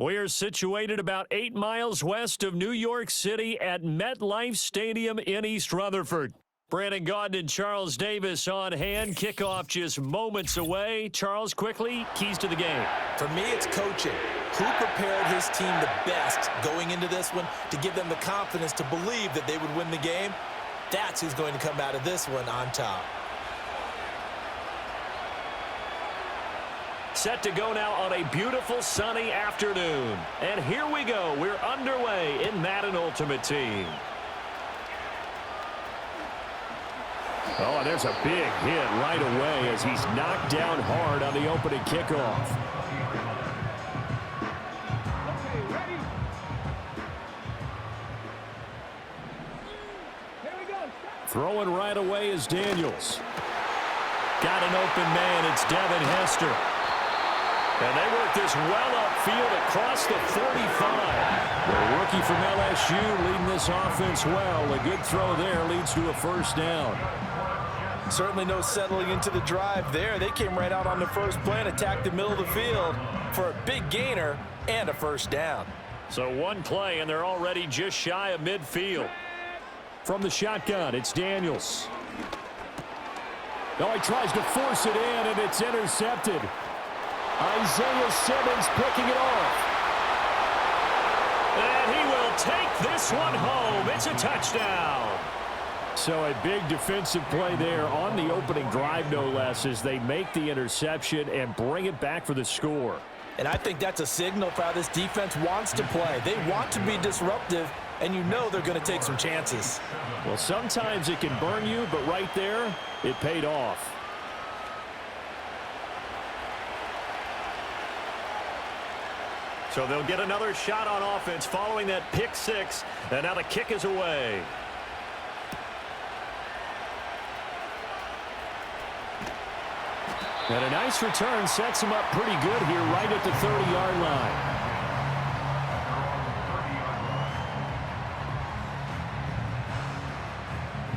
We are situated about 8 miles west of New York City at MetLife Stadium in East Rutherford. Brandon Gaudin and Charles Davis on hand. Kickoff just moments away. Charles, quickly, keys to the game. For me, it's coaching. Who prepared his team the best going into this one to give them the confidence to believe that they would win the game? That's who's going to come out of this one on top. Set to go now on a beautiful sunny afternoon. And here we go. We're underway in Madden Ultimate Team. Oh, and there's a big hit right away as he's knocked down hard on the opening kickoff. Throwing right away is Daniels. Got an open man. It's Devin Hester. And they work this well upfield across the 45. The rookie from LSU leading this offense well. A good throw there leads to a first down. Certainly no settling into the drive there. They came right out on the first play and attacked the middle of the field for a big gainer and a first down. So one play, and they're already just shy of midfield. From the shotgun, it's Daniels. He tries to force it in, and it's intercepted. Isaiah Simmons picking it off. And he will take this one home. It's a touchdown. So a big defensive play there on the opening drive, no less, as they make the interception and bring it back for the score. And I think that's a signal for how this defense wants to play. They want to be disruptive, and you know they're going to take some chances. Well, sometimes it can burn you, but right there, it paid off. So they'll get another shot on offense following that pick six, and now the kick is away. And a nice return sets him up pretty good here right at the 30-yard line.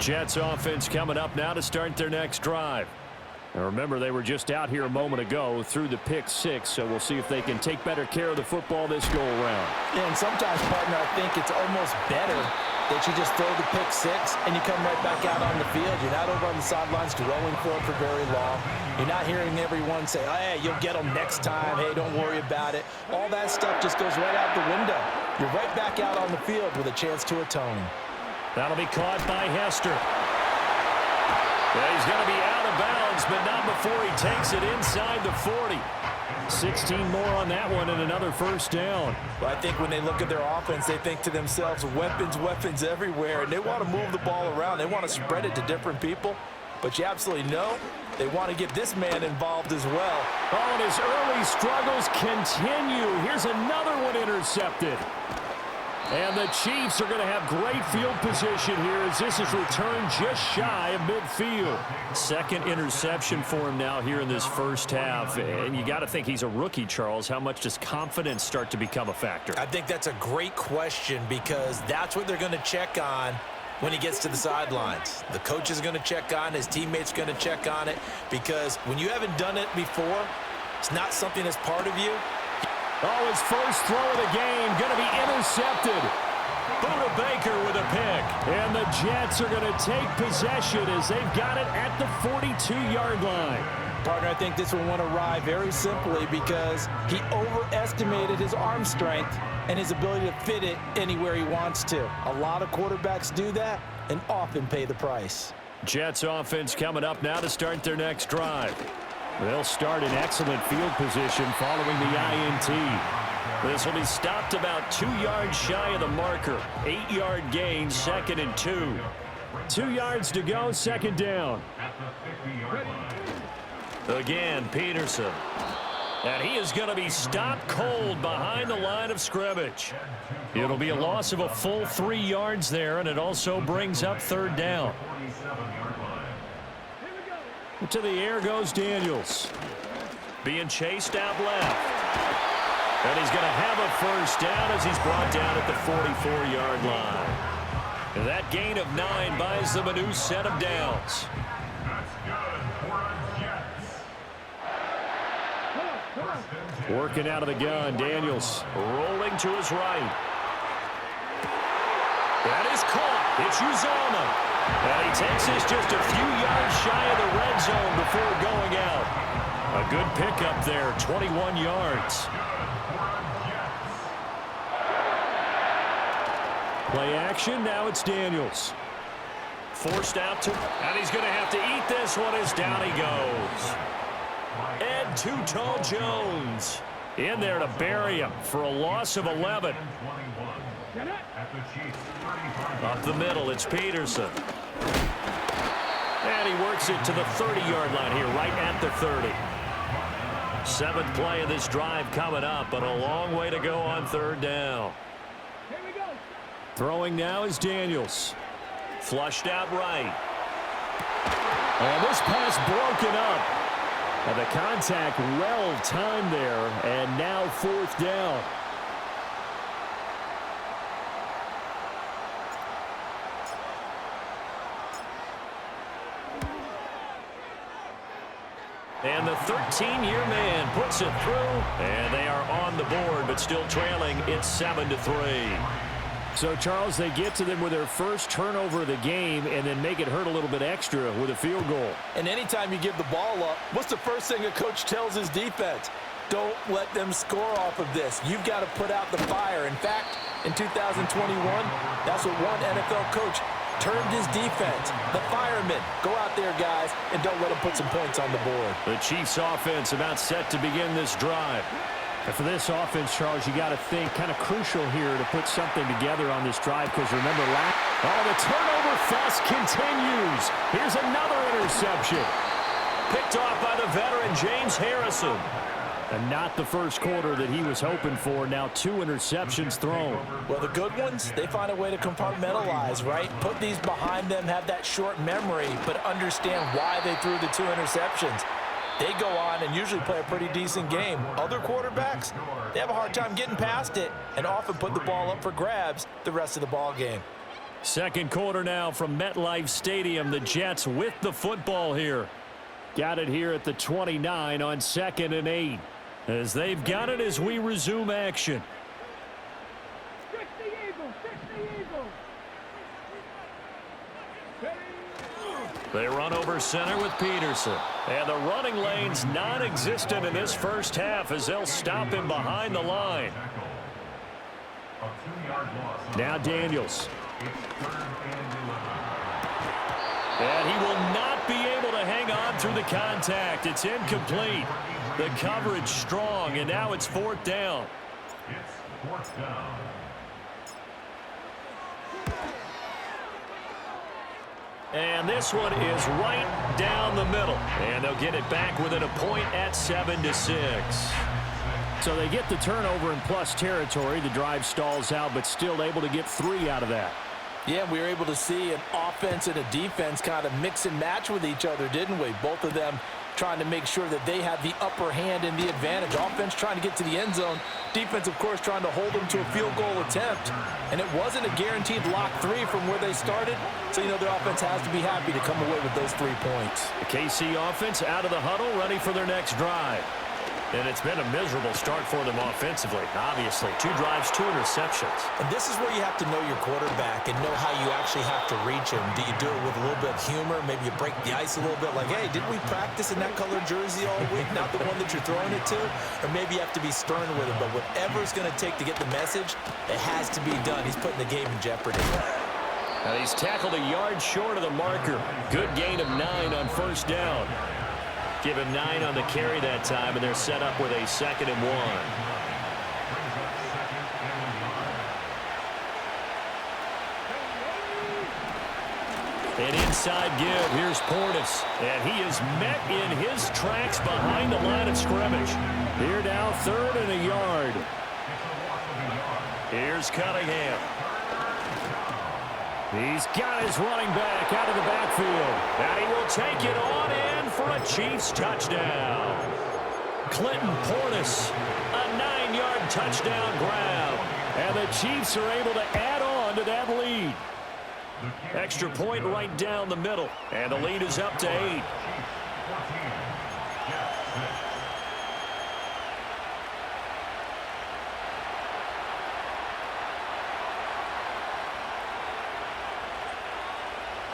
Jets offense coming up now to start their next drive. Now remember, they were just out here a moment ago through the pick six, so we'll see if they can take better care of the football this go-around. Yeah, and sometimes, partner, I think it's almost better that you just throw the pick six and you come right back out on the field. You're not over on the sidelines dwelling for it for very long. You're not hearing everyone say, hey, you'll get them next time. Hey, don't worry about it. All that stuff just goes right out the window. You're right back out on the field with a chance to atone. That'll be caught by Hester. Yeah, he's going to be out of bounds, but not before he takes it inside the 40. 16 more on that one and another first down. Well, I think when they look at their offense, they think to themselves, weapons, weapons everywhere, and they want to move the ball around. They want to spread it to different people, but you absolutely know they want to get this man involved as well. Oh, and his early struggles continue. Here's another one intercepted. And the Chiefs are going to have great field position here as this is returned just shy of midfield. Second interception for him now here in this first half. And you got to think he's a rookie, Charles. How much does confidence start to become a factor? I think that's a great question because that's what they're going to check on when he gets to the sidelines. The coach is going to check on, his teammates are going to check on it because when you haven't done it before, it's not something that's part of you. Oh, his first throw of the game going to be intercepted. Buda Baker with a pick. And the Jets are going to take possession as they've got it at the 42-yard line. Partner, I think this one went awry very simply because he overestimated his arm strength and his ability to fit it anywhere he wants to. A lot of quarterbacks do that and often pay the price. Jets offense coming up now to start their next drive. They'll start in excellent field position following the INT. This will be stopped about 2 yards shy of the marker. 8-yard gain, 2nd and 2. 2 yards to go, second down. Again, Peterson. And he is going to be stopped cold behind the line of scrimmage. It'll be a loss of a full 3 yards there, and it also brings up third down. To the air goes Daniels. Being chased out left. And he's going to have a first down as he's brought down at the 44-yard line. And that gain of 9 buys them a new set of downs. Working out of the gun, Daniels rolling to his right. That is caught. It's Uzomah. And he takes this just a few yards shy of the red zone before going out. A good pickup there, 21 yards. Play action, now it's Daniels. Forced out to, and he's going to have to eat this one as down he goes. And Too-Tall Jones in there to bury him for a loss of 11. Up the middle, it's Peterson. And he works it to the 30-yard line here, right at the 30. Seventh play of this drive coming up, but a long way to go on third down. Throwing now is Daniels. Flushed out right. And this pass broken up. And the contact well timed there, and now fourth down. And the 13-year man puts it through, and they are on the board, but still trailing. It's 7-3. So, Charles, they get to them with their first turnover of the game and then make it hurt a little bit extra with a field goal. And anytime you give the ball up, what's the first thing a coach tells his defense? Don't let them score off of this. You've got to put out the fire. In fact, in 2021, that's what one NFL coach termed his defense. The firemen. Go out there, guys, and don't let them put some points on the board. The Chiefs offense about set to begin this drive. And for this offense, Charles, you got to think kind of crucial here to put something together on this drive because remember, the turnover fest continues. Here's another interception. Picked off by the veteran James Harrison. And not the first quarter that he was hoping for. Now 2 interceptions thrown. Well, the good ones, they find a way to compartmentalize, right? Put these behind them, have that short memory, but understand why they threw the 2 interceptions. They go on and usually play a pretty decent game. Other quarterbacks, they have a hard time getting past it and often put the ball up for grabs the rest of the ball game. Second quarter now from MetLife Stadium. The Jets with the football here. Got it here at the 29 on 2nd and 8. As they've got it as we resume action. They run over center with Peterson. And the running lane's non-existent in this first half as they'll stop him behind the line. Now Daniels. And he will not be able to hang on through the contact. It's incomplete. The coverage strong, and now it's fourth down. It's fourth down. And this one is right down the middle. And they'll get it back within a point at 7-6. So they get the turnover in plus territory. The drive stalls out, but still able to get 3 out of that. Yeah, we were able to see an offense and a defense kind of mix and match with each other, didn't we? Both of them trying to make sure that they have the upper hand and the advantage. Offense trying to get to the end zone. Defense, of course, trying to hold them to a field goal attempt. And it wasn't a guaranteed lock 3 from where they started. So, you know, their offense has to be happy to come away with those 3 points. The KC offense out of the huddle, ready for their next drive. And it's been a miserable start for them offensively. Obviously, 2 drives, 2 interceptions. And this is where you have to know your quarterback and know how you actually have to reach him. Do you do it with a little bit of humor? Maybe you break the ice a little bit like, hey, didn't we practice in that colored jersey all week? Not the one that you're throwing it to? Or maybe you have to be stern with him. But whatever it's going to take to get the message, it has to be done. He's putting the game in jeopardy. Now he's tackled a yard short of the marker. Good gain of 9 on first down. Give him 9 on the carry that time, and they're set up with a 2nd and 1. An inside give. Here's Portis. And he is met in his tracks behind the line of scrimmage. Here now, 3rd and a yard. Here's Cunningham. He's got his running back out of the backfield. And he will take it on in for a Chiefs touchdown. Clinton Portis, a 9-yard touchdown grab. And the Chiefs are able to add on to that lead. Extra point right down the middle. And the lead is up to 8.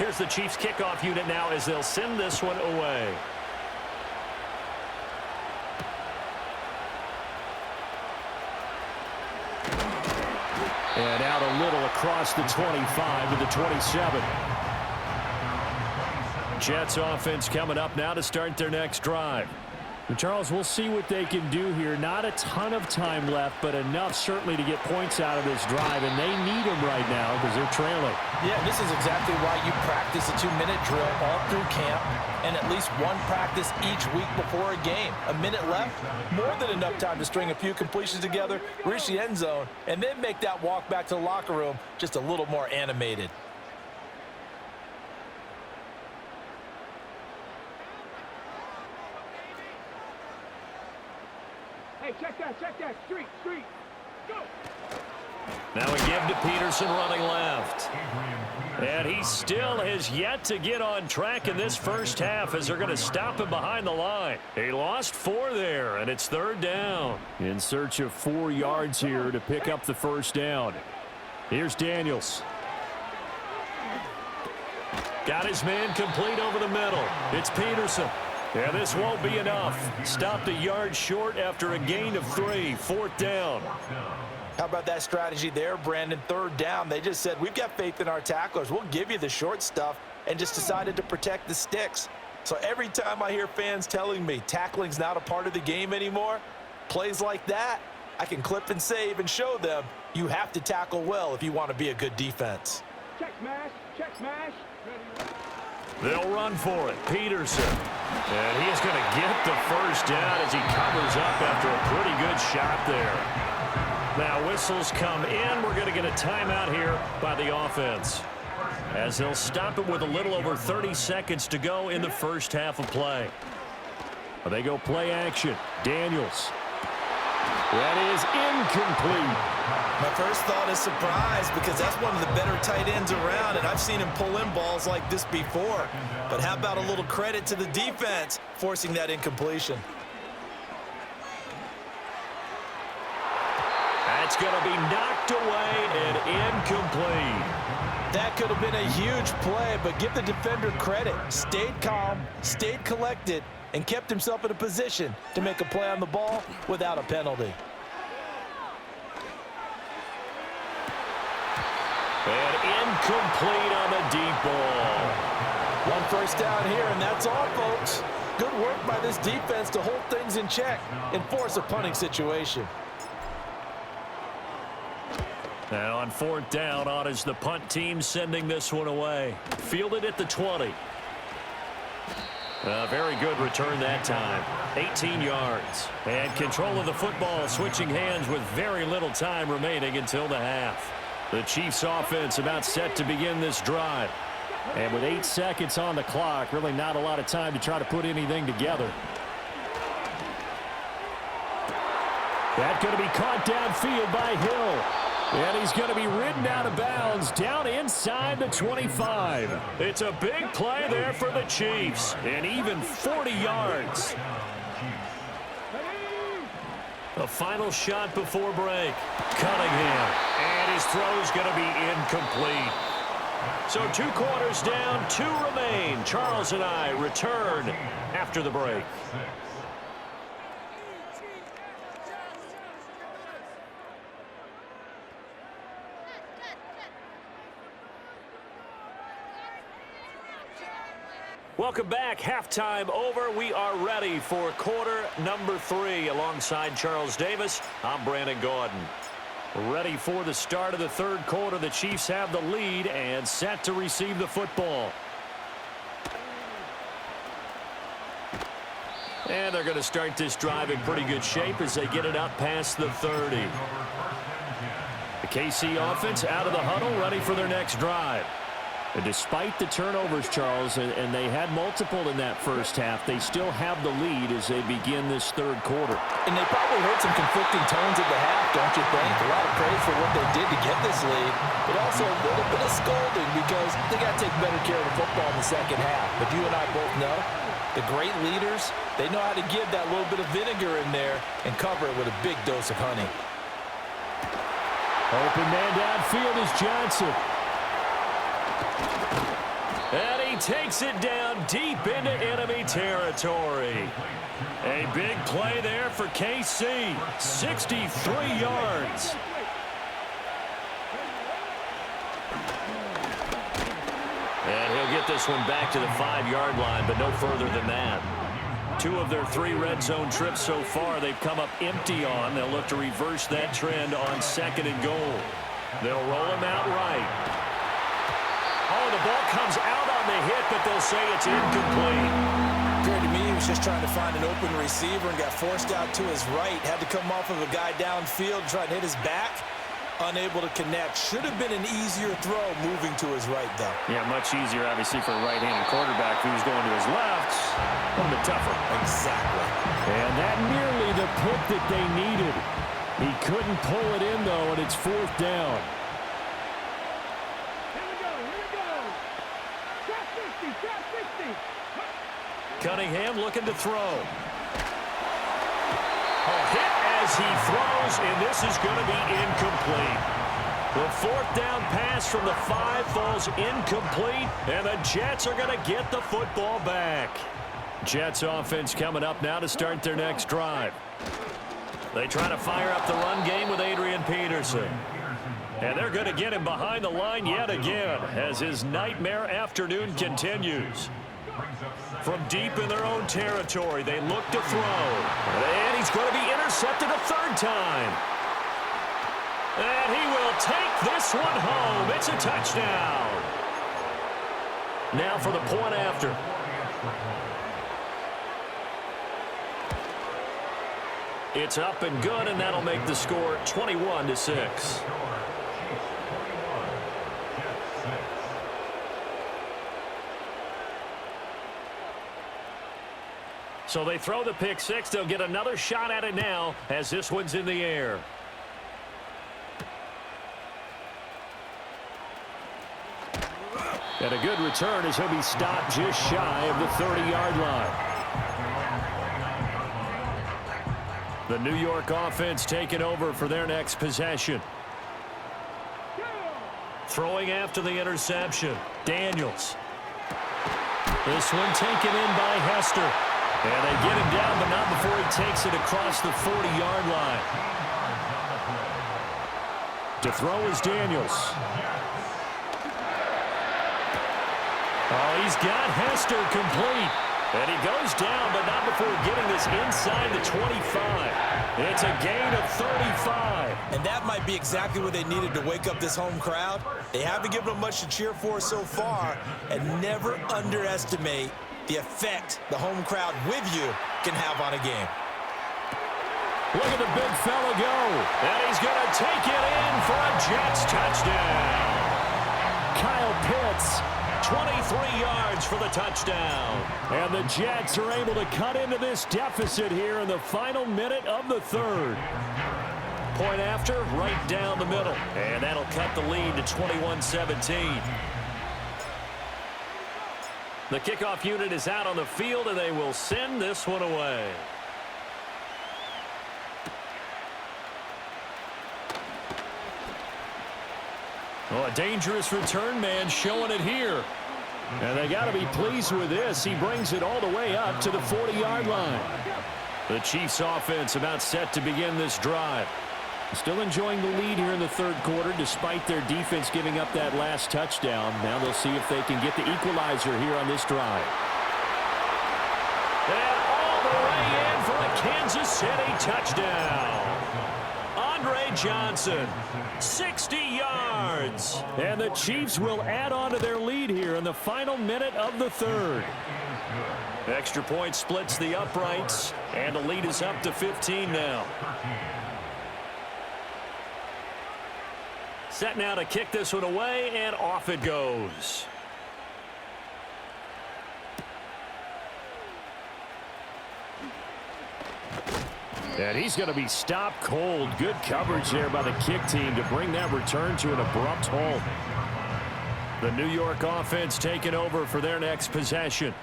Here's the Chiefs kickoff unit now as they'll send this one away. And out a little across the 25 to the 27. Jets offense coming up now to start their next drive. And Charles, we'll see what they can do here. Not a ton of time left, but enough certainly to get points out of this drive, and they need them right now because they're trailing. Yeah, this is exactly why you practice a 2-minute drill all through camp and at least one practice each week before a game. A minute left, more than enough time to string a few completions together, reach the end zone, and then make that walk back to the locker room just a little more animated. Check that, street, go! Now we give to Peterson running left. And he still has yet to get on track in this first half as they're going to stop him behind the line. He lost 4 there, and it's 3rd down. In search of 4 yards here to pick up the first down. Here's Daniels. Got his man complete over the middle. It's Peterson. Yeah, this won't be enough. Stopped a yard short after a gain of 3. 4th down. How about that strategy there, Brandon? 3rd down. They just said, we've got faith in our tacklers. We'll give you the short stuff, and just decided to protect the sticks. So every time I hear fans telling me tackling's not a part of the game anymore, plays like that, I can clip and save and show them you have to tackle well if you want to be a good defense. Check smash. They'll run for it. Peterson. And he is going to get the first down as he covers up after a pretty good shot there. Now whistles come in. We're going to get a timeout here by the offense, as they'll stop it with a little over 30 seconds to go in the first half of play. They go play action. Daniels. That is incomplete. My first thought is surprise, because that's one of the better tight ends around, and I've seen him pull in balls like this before. But how about a little credit to the defense forcing that incompletion? That's going to be knocked away and incomplete. That could have been a huge play, but give the defender credit. Stayed calm, stayed collected, and kept himself in a position to make a play on the ball without a penalty. And incomplete on the deep ball. 1 first down here, and that's all, folks. Good work by this defense to hold things in check and force a punting situation. Now on 4th down, on is the punt team sending this one away. Fielded at the 20. A very good return that time. 18 yards. And control of the football, switching hands with very little time remaining until the half. The Chiefs offense about set to begin this drive. And with 8 seconds on the clock, really not a lot of time to try to put anything together. That's going to be caught downfield by Hill. And he's going to be ridden out of bounds down inside the 25. It's a big play there for the Chiefs. And even 40 yards. The final shot before break. Cunningham. And his throw's going to be incomplete. So 2 quarters down, 2 remain. Charles and I return after the break. Welcome back. Halftime over. We are ready for quarter number 3 alongside Charles Davis. I'm Brandon Gordon. Ready for the start of the 3rd quarter. The Chiefs have the lead and set to receive the football. And they're going to start this drive in pretty good shape as they get it up past the 30. The KC offense out of the huddle, ready for their next drive. And despite the turnovers, Charles, and they had multiple in that first half, they still have the lead as they begin this 3rd quarter. And they probably heard some conflicting tones at the half, don't you think? A lot of praise for what they did to get this lead, but also a little bit of scolding because they got to take better care of the football in the second half. But you and I both know the great leaders, they know how to give that little bit of vinegar in there and cover it with a big dose of honey. Open man downfield is Johnson. And he takes it down deep into enemy territory. A big play there for KC. 63 yards. And he'll get this one back to the 5-yard line, but no further than that. 2 of their 3 red zone trips so far they've come up empty on. They'll look to reverse that trend on 2nd and goal. They'll roll him out right. Oh, the ball comes out on the hit, but they'll say it's incomplete. Appeared to me he was just trying to find an open receiver and got forced out to his right. Had to come off of a guy downfield, try to hit his back. Unable to connect. Should have been an easier throw moving to his right, though. Yeah, much easier, obviously, for a right-handed quarterback who's going to his left. A little bit tougher. Exactly. And that nearly the pick that they needed. He couldn't pull it in, though, and it's 4th down. Here we go. Trap 60, trap 60. Cunningham looking to throw. Hit as he throws, and this is going to be incomplete. The 4th down pass from the 5 falls incomplete, and the Jets are going to get the football back. Jets offense coming up now to start their next drive. They try to fire up the run game with Adrian Peterson. And they're going to get him behind the line yet again as his nightmare afternoon continues. From deep in their own territory, they look to throw. And he's going to be intercepted a 3rd time. And he will take this one home. It's a touchdown. Now for the point after. It's up and good, and that'll make the score 21-6. So they throw the pick 6. They'll get another shot at it now as this one's in the air. And a good return as he'll be stopped just shy of the 30-yard line. The New York offense taking over for their next possession. Throwing after the interception. Daniels. This one taken in by Hester. And they get him down, but not before he takes it across the 40-yard line. To throw is Daniels. Oh, he's got Hester complete. And he goes down, but not before getting this inside the 25. It's a gain of 35. And that might be exactly what they needed to wake up this home crowd. They haven't given them much to cheer for so far, and never underestimate the effect the home crowd with you can have on a game. Look at the big fella go. And he's going to take it in for a Jets touchdown. Kyle Pitts, 23 yards for the touchdown. And the Jets are able to cut into this deficit here in the final minute of the 3rd. Point after, right down the middle. And that'll cut the lead to 21-17. The kickoff unit is out on the field, and they will send this one away. Oh, a dangerous return man showing it here. And they got to be pleased with this. He brings it all the way up to the 40-yard line. The Chiefs offense about set to begin this drive. Still enjoying the lead here in the 3rd quarter despite their defense giving up that last touchdown. Now they'll see if they can get the equalizer here on this drive. And all the way in for a Kansas City touchdown. Andre Johnson, 60 yards. And the Chiefs will add on to their lead here in the final minute of the 3rd. Extra point splits the uprights, and the lead is up to 15 now. Set now to kick this one away, and off it goes. And he's going to be stopped cold. Good coverage there by the kick team to bring that return to an abrupt halt. The New York offense taking over for their next possession.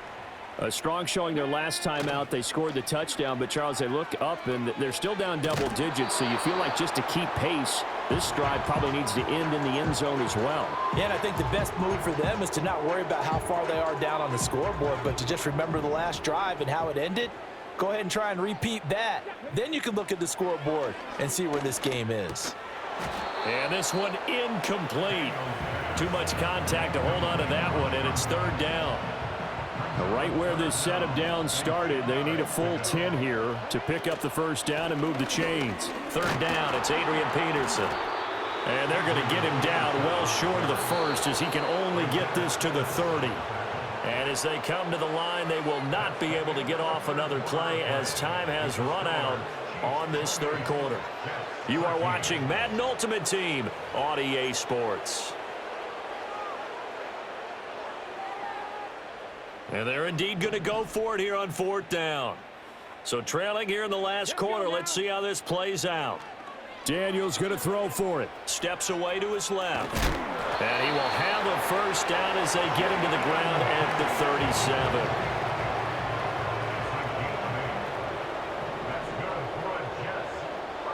A strong showing their last time out. They scored the touchdown, but, Charles, they look up, and they're still down double digits, so you feel like just to keep pace, this drive probably needs to end in the end zone as well. Yeah, and I think the best move for them is to not worry about how far they are down on the scoreboard, but to just remember the last drive and how it ended. Go ahead and try and repeat that. Then you can look at the scoreboard and see where this game is. And this one incomplete. Too much contact to hold on to that one, and it's third down. Right where this set of downs started, they need a full 10 here to pick up the first down and move the chains. Third down, it's Adrian Peterson. And they're going to get him down well short of the first as he can only get this to the 30. And as they come to the line, they will not be able to get off another play as time has run out on this third quarter. You are watching Madden Ultimate Team on EA Sports. And they're indeed going to go for it here on fourth down. So trailing here in the last quarter, let's see how this plays out. Daniels going to throw for it. Steps away to his left. And he will have a first down as they get him to the ground at the 37.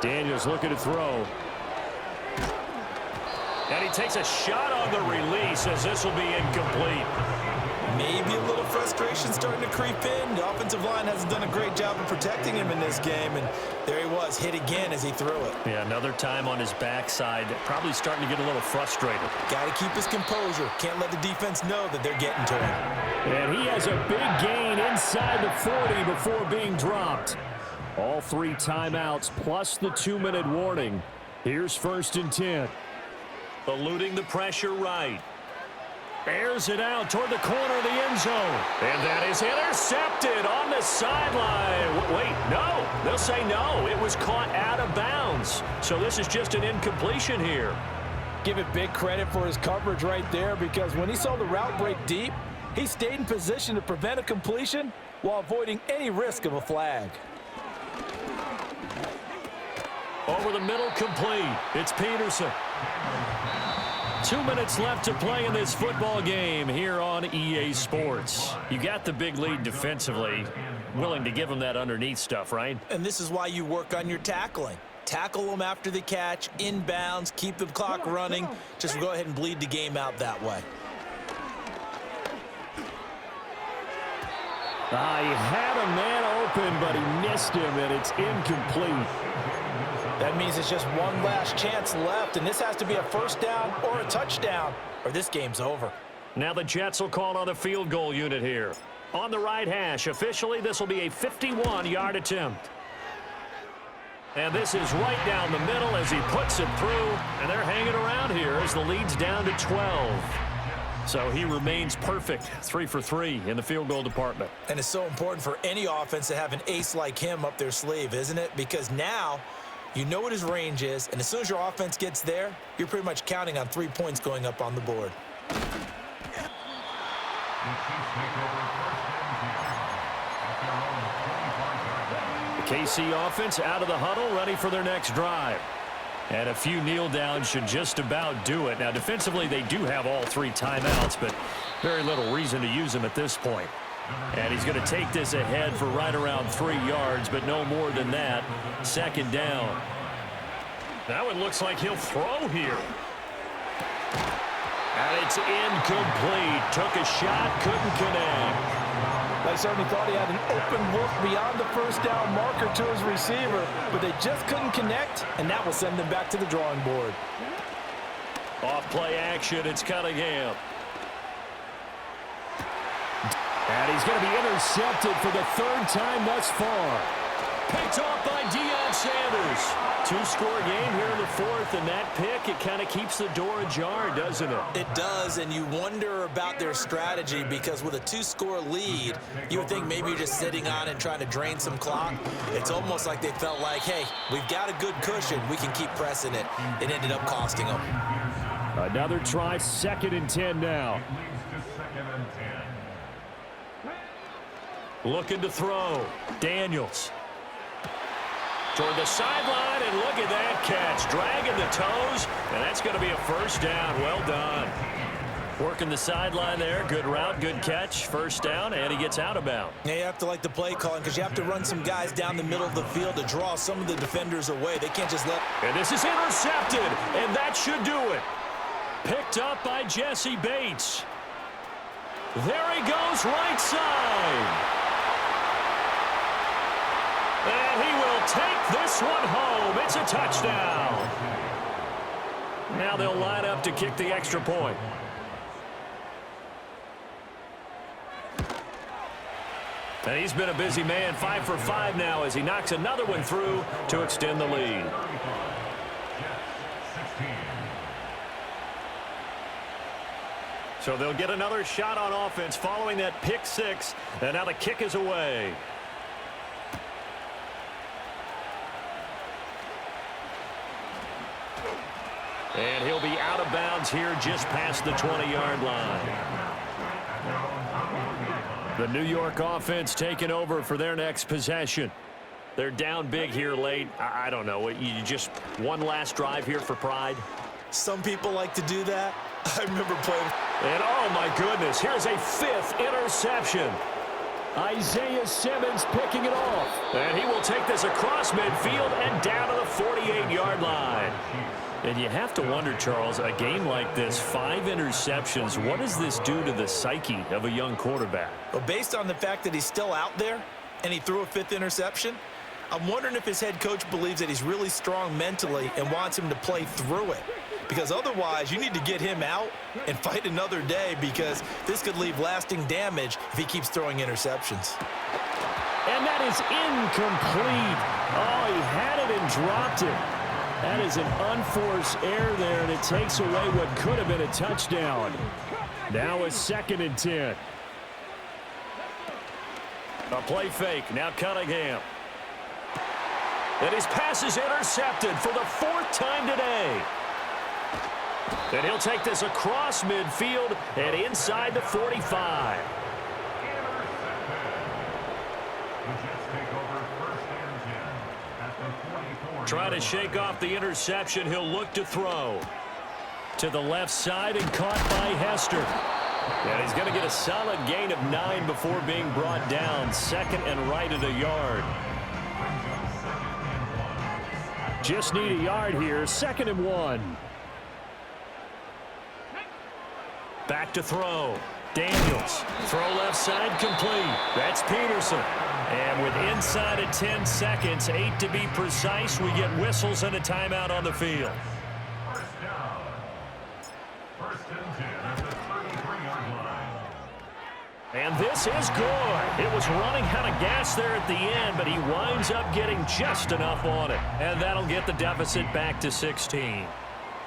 Daniels looking to throw. And he takes a shot on the release as this will be incomplete. Maybe a little frustration starting to creep in. The offensive line hasn't done a great job of protecting him in this game, and there he was, hit again as he threw it. Yeah, another time on his backside, probably starting to get a little frustrated. Got to keep his composure. Can't let the defense know that they're getting to him. And he has a big gain inside the 40 before being dropped. All 3 timeouts plus the 2-minute warning. Here's first and 10. Eluding the pressure right. Airs it out toward the corner of the end zone. And that is intercepted on the sideline. Wait, no. They'll say no. It was caught out of bounds. So this is just an incompletion here. Give it big credit for his coverage right there, because when he saw the route break deep, he stayed in position to prevent a completion while avoiding any risk of a flag. Over the middle, complete. It's Peterson. 2 minutes left to play in this football game here on EA Sports. You got the big lead defensively. Willing to give them that underneath stuff, right? And this is why you work on your tackling. Tackle them after the catch, inbounds, keep the clock running. Just go ahead and bleed the game out that way. He had a man open, but he missed him, and it's incomplete. That means it's just one last chance left, and this has to be a first down or a touchdown, or this game's over. Now the Jets will call on a field goal unit here. On the right hash, officially, this will be a 51-yard attempt. And this is right down the middle as he puts it through, and they're hanging around here as the lead's down to 12. So he remains perfect, 3 for 3 in the field goal department. And it's so important for any offense to have an ace like him up their sleeve, isn't it? Because now you know what his range is, and as soon as your offense gets there, you're pretty much counting on 3 points going up on the board. The KC offense out of the huddle, ready for their next drive. And a few kneel downs should just about do it. Now, defensively, they do have all 3 timeouts, but very little reason to use them at this point. And he's going to take this ahead for right around 3 yards, but no more than that. Second down. That one looks like he'll throw here. And it's incomplete. Took a shot, couldn't connect. They certainly thought he had an open look beyond the first down marker to his receiver, but they just couldn't connect, and that will send them back to the drawing board. Off play action, it's Cunningham. And he's going to be intercepted for the 3rd time thus far. Picked off by Deion Sanders. 2-score game here in the 4th, and that pick, it kind of keeps the door ajar, doesn't it? It does, and you wonder about their strategy, because with a 2-score lead, you would think maybe you're just sitting on and trying to drain some clock. It's almost like they felt like, hey, we've got a good cushion. We can keep pressing it. It ended up costing them. Another try, 2nd and 10 now. Looking to throw. Daniels. Toward the sideline, and look at that catch. Dragging the toes, and that's going to be a first down. Well done. Working the sideline there. Good route, good catch. First down, and he gets out of bounds. Yeah, you have to like the play calling because you have to run some guys down the middle of the field to draw some of the defenders away. They can't just let... And this is intercepted, and that should do it. Picked up by Jesse Bates. There he goes, right side. And he will take this one home. It's a touchdown. Now they'll line up to kick the extra point. And he's been a busy man, 5 for 5 now as he knocks another one through to extend the lead. So they'll get another shot on offense following that pick six, and now the kick is away. And he'll be out of bounds here just past the 20-yard line. The New York offense taking over for their next possession. They're down big here late. I don't know. You just one last drive here for pride? Some people like to do that. I remember playing. And oh my goodness, here's a 5th interception. Isaiah Simmons picking it off. And he will take this across midfield and down to the 48-yard line. And you have to wonder, Charles, a game like this, 5 interceptions, what does this do to the psyche of a young quarterback? Well, based on the fact that he's still out there and he threw a 5th interception, I'm wondering if his head coach believes that he's really strong mentally and wants him to play through it. Because otherwise, you need to get him out and fight another day because this could leave lasting damage if he keeps throwing interceptions. And that is incomplete. Oh, he had it and dropped it. That is an unforced error there, and it takes away what could have been a touchdown. Now a 2nd and 10. A play fake. Now Cunningham. And his pass is intercepted for the 4th time today. And he'll take this across midfield and inside the 45. Trying to shake off the interception. He'll look to throw. To the left side and caught by Hester. And he's going to get a solid gain of 9 before being brought down. 2nd and right at a yard. Just need a yard here. 2nd and 1. Back to throw. Daniels. Throw left side complete. That's Peterson. And with inside of 10 seconds, 8 to be precise, we get whistles and a timeout on the field. And this is good. It was running out of gas there at the end, but he winds up getting just enough on it. And that'll get the deficit back to 16.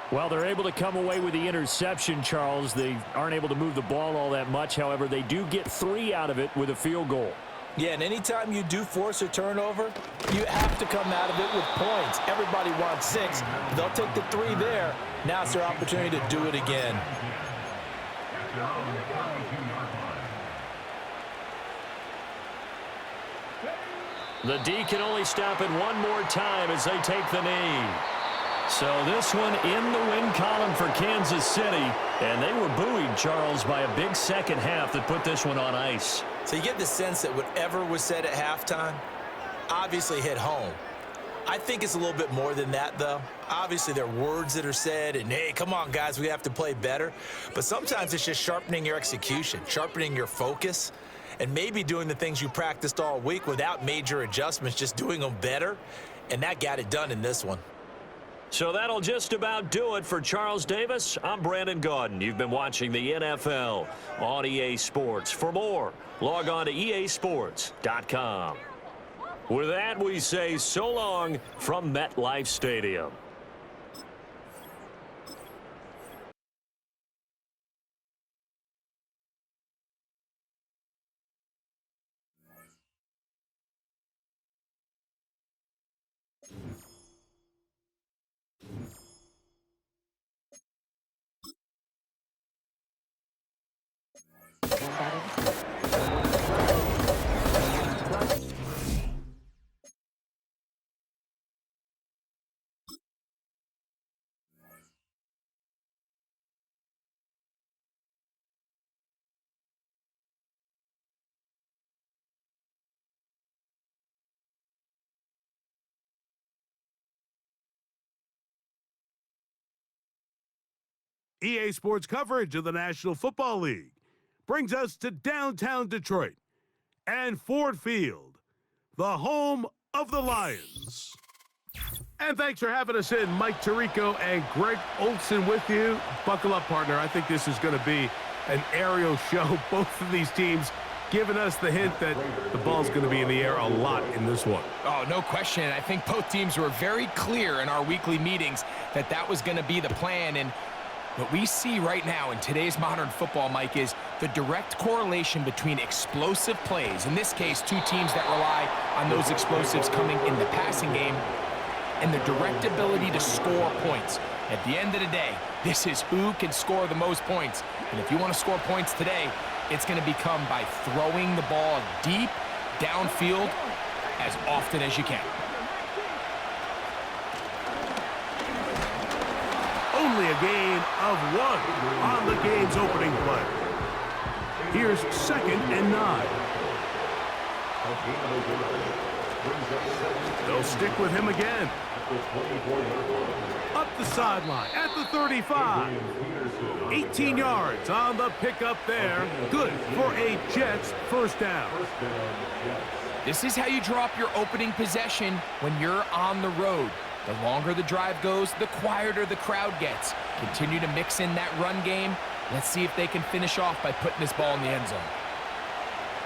Well, they're able to come away with the interception, Charles. They aren't able to move the ball all that much. However, they do get 3 out of it with a field goal. Yeah, and anytime you do force a turnover, you have to come out of it with points. Everybody wants 6. They'll take the 3 there. Now it's their opportunity to do it again. The D can only stop it one more time as they take the knee. So this one in the win column for Kansas City. And they were buoyed, Charles, by a big second half that put this one on ice. So you get the sense that whatever was said at halftime obviously hit home. I think it's a little bit more than that, though. Obviously, there are words that are said, and, hey, come on, guys, we have to play better. But sometimes it's just sharpening your execution, sharpening your focus, and maybe doing the things you practiced all week without major adjustments, just doing them better. And that got it done in this one. So that'll just about do it for Charles Davis. I'm Brandon Gaudin. You've been watching the NFL on EA Sports. For more, log on to easports.com. With that, we say so long from MetLife Stadium. EA Sports coverage of the National Football League brings us to downtown Detroit and Ford Field, the home of the Lions. And thanks for having us in. Mike Tirico and Greg Olson with you. Buckle up, partner. I think this is going to be an aerial show. Both of these teams giving us the hint that the ball's going to be in the air a lot in this one. Oh, no question. I think both teams were very clear in our weekly meetings that that was going to be the plan. And what we see right now in today's modern football, Mike, is the direct correlation between explosive plays, in this case, two teams that rely on those explosives coming in the passing game, and the direct ability to score points. At the end of the day, this is who can score the most points. And if you want to score points today, it's going to become by throwing the ball deep downfield as often as you can. Only a gain of 1 on the game's opening play. Here's 2nd and 9. They'll stick with him again. Up the sideline at the 35. 18 yards on the pickup there. Good for a Jets first down. This is how you drop your opening possession when you're on the road. The longer the drive goes, the quieter the crowd gets. Continue to mix in that run game. Let's see if they can finish off by putting this ball in the end zone.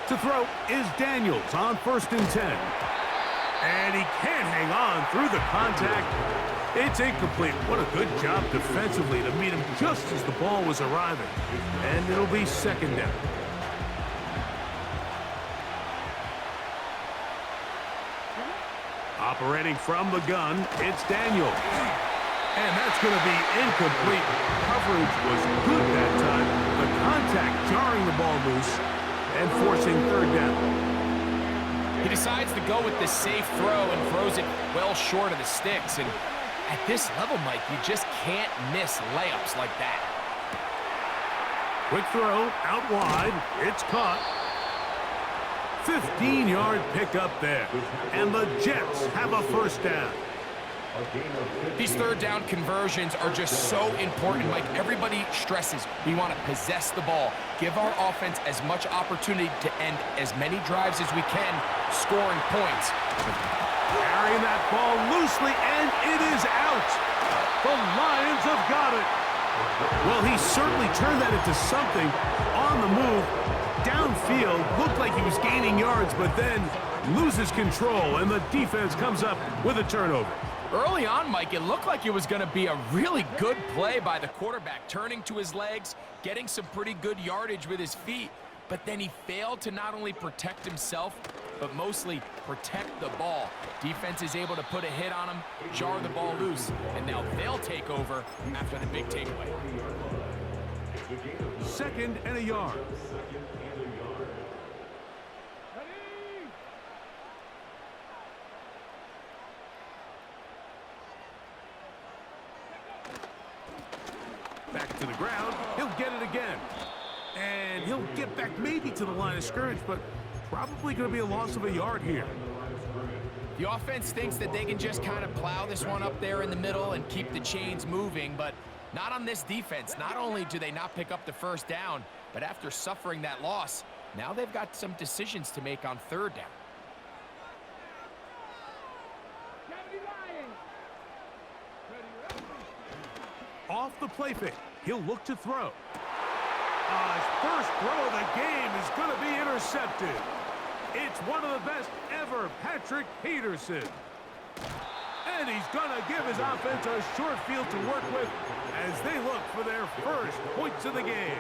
To throw is Daniels on 1st and 10. And he can't hang on through the contact. It's incomplete. What a good job defensively to meet him just as the ball was arriving. And it'll be 2nd down. Operating from the gun, it's Daniels. And that's going to be incomplete. Coverage was good that time. The contact jarring the ball loose and forcing 3rd down. He decides to go with this safe throw and throws it well short of the sticks. And at this level, Mike, you just can't miss layups like that. Quick throw, out wide. It's caught. 15-yard pickup there. And the Jets have a first down. These 3rd down conversions are just so important, Mike. Everybody stresses we want to possess the ball, give our offense as much opportunity to end as many drives as we can, scoring points. Carrying that ball loosely, and it is out. The Lions have got it. Well, he certainly turned that into something on the move. Downfield, looked like he was gaining yards, but then loses control, and the defense comes up with a turnover. Early on, Mike, it looked like it was going to be a really good play by the quarterback, turning to his legs, getting some pretty good yardage with his feet, but then he failed to not only protect himself, but mostly protect the ball. Defense is able to put a hit on him, jar the ball loose, and now they'll take over after the big takeaway. 2nd and a yard. Back to the ground. He'll get it again. And he'll get back maybe to the line of scrimmage, but probably going to be a loss of a yard here. The offense thinks that they can just kind of plow this one up there in the middle and keep the chains moving, but not on this defense. Not only do they not pick up the first down, but after suffering that loss, now they've got some decisions to make on 3rd down. Off the play fake. He'll look to throw. His first throw of the game is going to be intercepted. It's one of the best ever, Patrick Peterson. And he's going to give his offense a short field to work with as they look for their first points of the game.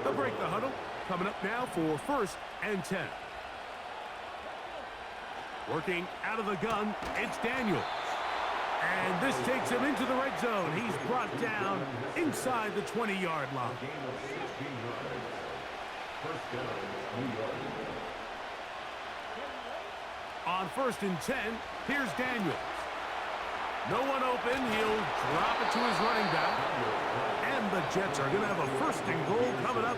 They'll break the huddle. Coming up now for 1st and 10. Working out of the gun, it's Daniels. And this takes him into the red zone. He's brought down inside the 20-yard line. On 1st and 10, here's Daniels. No one open. He'll drop it to his running back. And the Jets are going to have a 1st and goal coming up.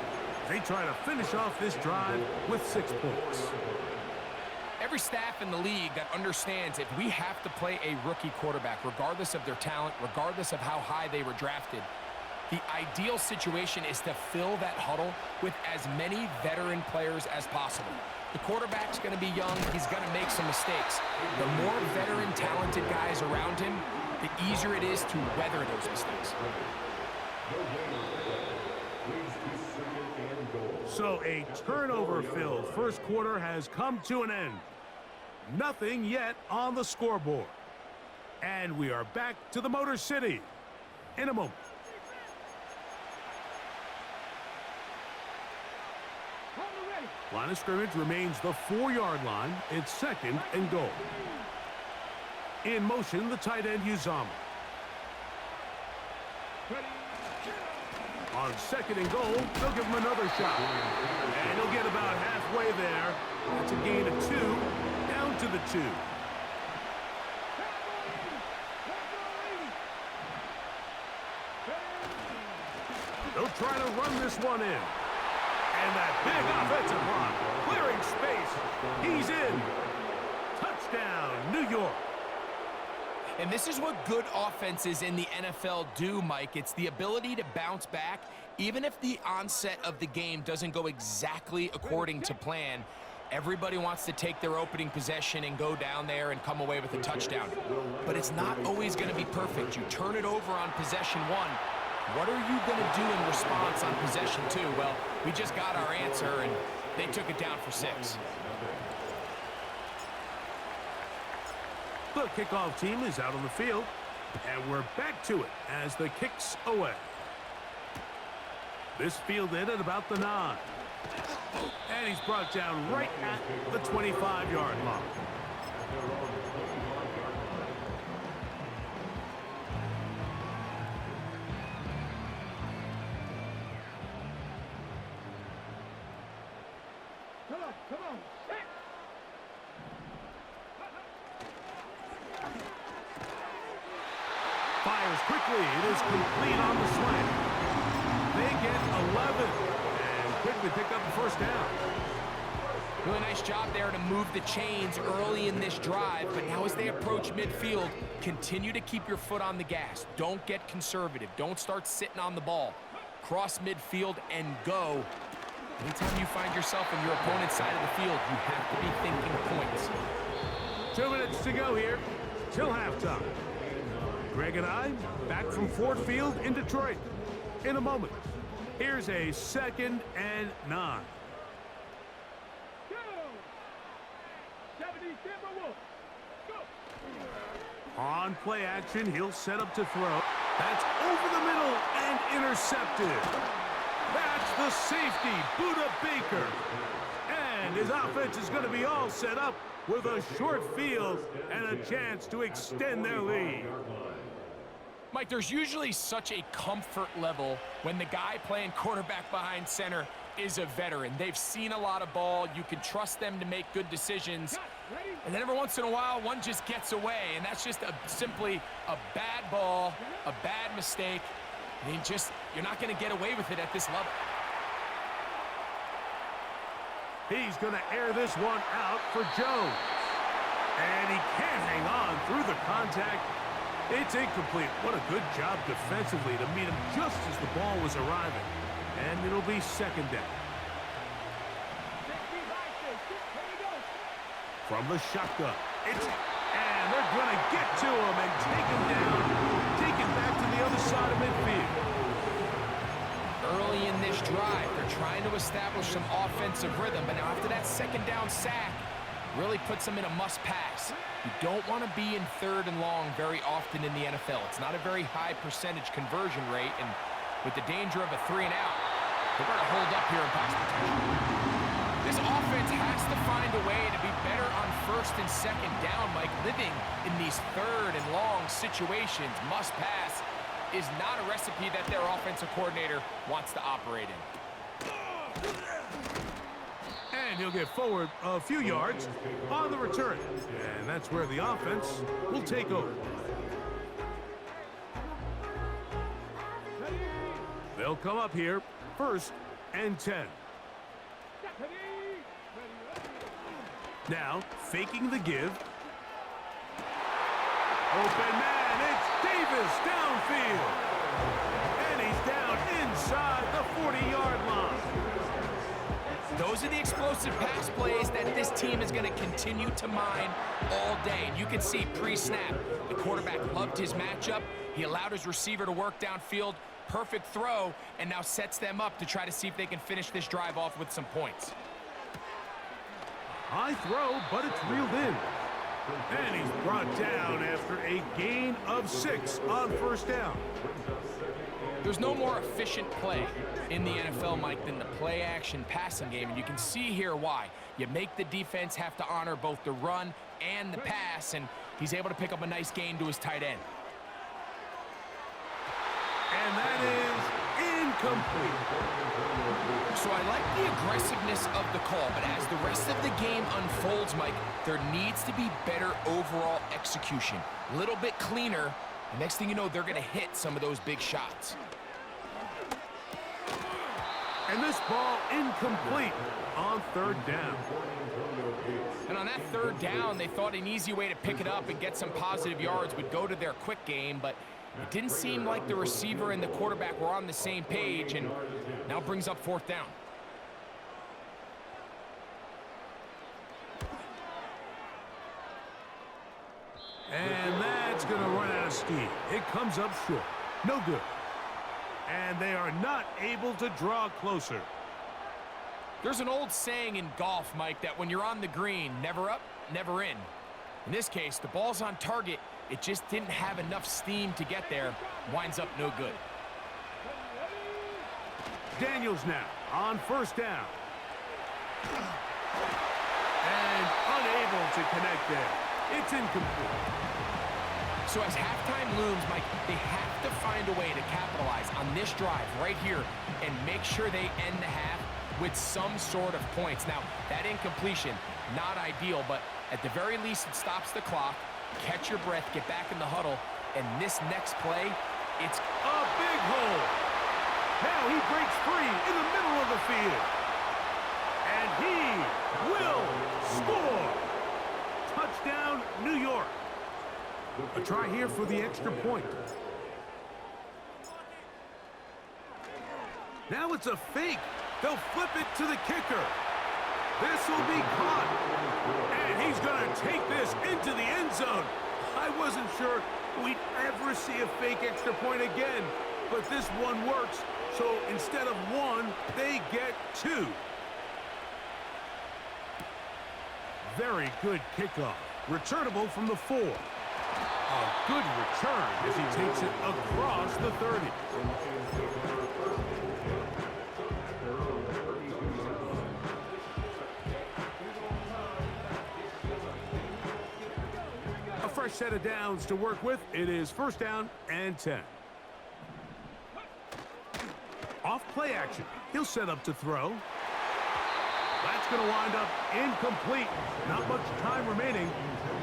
They try to finish off this drive with 6 points. Every staff in the league that understands if we have to play a rookie quarterback, regardless of their talent, regardless of how high they were drafted, the ideal situation is to fill that huddle with as many veteran players as possible. The quarterback's going to be young. He's going to make some mistakes. The more veteran, talented guys around him, the easier it is to weather those mistakes. So a turnover-filled first quarter has come to an end. Nothing yet on the scoreboard. And we are back to the Motor City in a moment. Line of scrimmage remains the 4-yard line. It's 2nd and goal. In motion, the tight end Uzama. On 2nd and goal, they'll give him another shot. And he'll get about halfway there. That's a gain of 2, down to the 2. They'll try to run this one in. And that big offensive block, clearing space. He's in. Touchdown, New York. And this is what good offenses in the NFL do, Mike. It's the ability to bounce back, even if the onset of the game doesn't go exactly according to plan. Everybody wants to take their opening possession and go down there and come away with a touchdown. But it's not always going to be perfect. You turn it over on possession 1. What are you going to do in response on possession 2? Well, we just got our answer, and they took it down for 6. The kickoff team is out on the field, and we're back to it as the kick's away. This fielded at about the 9. And he's brought down right at the 25-yard line. Come on. Fires quickly. It is complete on the slant. They get 11 and quickly pick up the first down. Really nice job there to move the chains early in this drive, but now as they approach midfield, continue to keep your foot on the gas. Don't get conservative. Don't start sitting on the ball. Cross midfield and go. Anytime you find yourself on your opponent's side of the field, you have to be thinking points. 2 minutes to go here till halftime. Greg and I back from Ford Field in Detroit in a moment. Here's a 2nd and 9. Go! 77 Wolf. Go! On play action, he'll set up to throw. That's over the middle and intercepted. That's the safety, Buda Baker. And his offense is going to be all set up with a short field and a chance to extend their lead. Mike, there's usually such a comfort level when the guy playing quarterback behind center is a veteran. They've seen a lot of ball. You can trust them to make good decisions. And then every once in a while, one just gets away, and that's just simply a bad ball, a bad mistake. I mean, you're not going to get away with it at this level. He's going to air this one out for Jones. And he can't hang on through the contact. It's incomplete. What a good job defensively to meet him just as the ball was arriving. And it'll be 2nd down. From the shotgun. And they're going to get to him and take him down. Take him back to the other side of midfield. Early in this drive, they're trying to establish some offensive rhythm, but now after that 2nd down sack, really puts them in a must-pass. You don't want to be in 3rd and long very often in the NFL. It's not a very high percentage conversion rate, and with the danger of a 3-and-out, they're going to hold up here in pass protection. This offense has to find a way to be better on 1st and 2nd down, Mike. Living in these 3rd and long situations, must-pass, is not a recipe that their offensive coordinator wants to operate in. And he'll get forward a few yards on the return. And that's where the offense will take over. They'll come up here 1st and 10. Now, faking the give. Open man, it's Davis downfield. And he's down inside the 40-yard line. Those are the explosive pass plays that this team is going to continue to mine all day. And you can see pre-snap, the quarterback loved his matchup. He allowed his receiver to work downfield. Perfect throw, and now sets them up to try to see if they can finish this drive off with some points. High throw, but it's reeled in. And he's brought down after a gain of 6 on first down. There's no more efficient play in the NFL, Mike, than the play-action passing game, and you can see here why. You make the defense have to honor both the run and the pass, and he's able to pick up a nice gain to his tight end. And that is incomplete. So I like the aggressiveness of the call, but as the rest of the game unfolds, Mike, there needs to be better overall execution. A little bit cleaner. The next thing you know, they're going to hit some of those big shots. And this ball incomplete on third down. And on that third down, they thought an easy way to pick it up and get some positive yards would go to their quick game, but it didn't seem like the receiver and the quarterback were on the same page, and now brings up fourth down. And that's going to run out of steam. It comes up short. No good. And they are not able to draw closer. There's an old saying in golf, Mike, that when you're on the green, never up, never in. In this case, the ball's on target. It just didn't have enough steam to get there. Winds up no good. Daniels now on first down. And unable to connect there. It's incomplete. So as halftime looms, Mike, they have to find a way to capitalize on this drive right here and make sure they end the half with some sort of points. Now, that incompletion, not ideal, but at the very least, it stops the clock. Catch your breath, get back in the huddle, and this next play, it's a big hole. Now he breaks free in the middle of the field. And he will score. Touchdown, New York. A try here for the extra point. Now it's a fake. They'll flip it to the kicker. This will be caught. And he's going to take this into the end zone. I wasn't sure we'd ever see a fake extra point again, but this one works. So instead of 1, they get 2. Very good kickoff. Returnable from the 4. A good return as he takes it across the 30. A fresh set of downs to work with. It is first down and 10. Off play action. He'll set up to throw. That's going to wind up incomplete. Not much time remaining.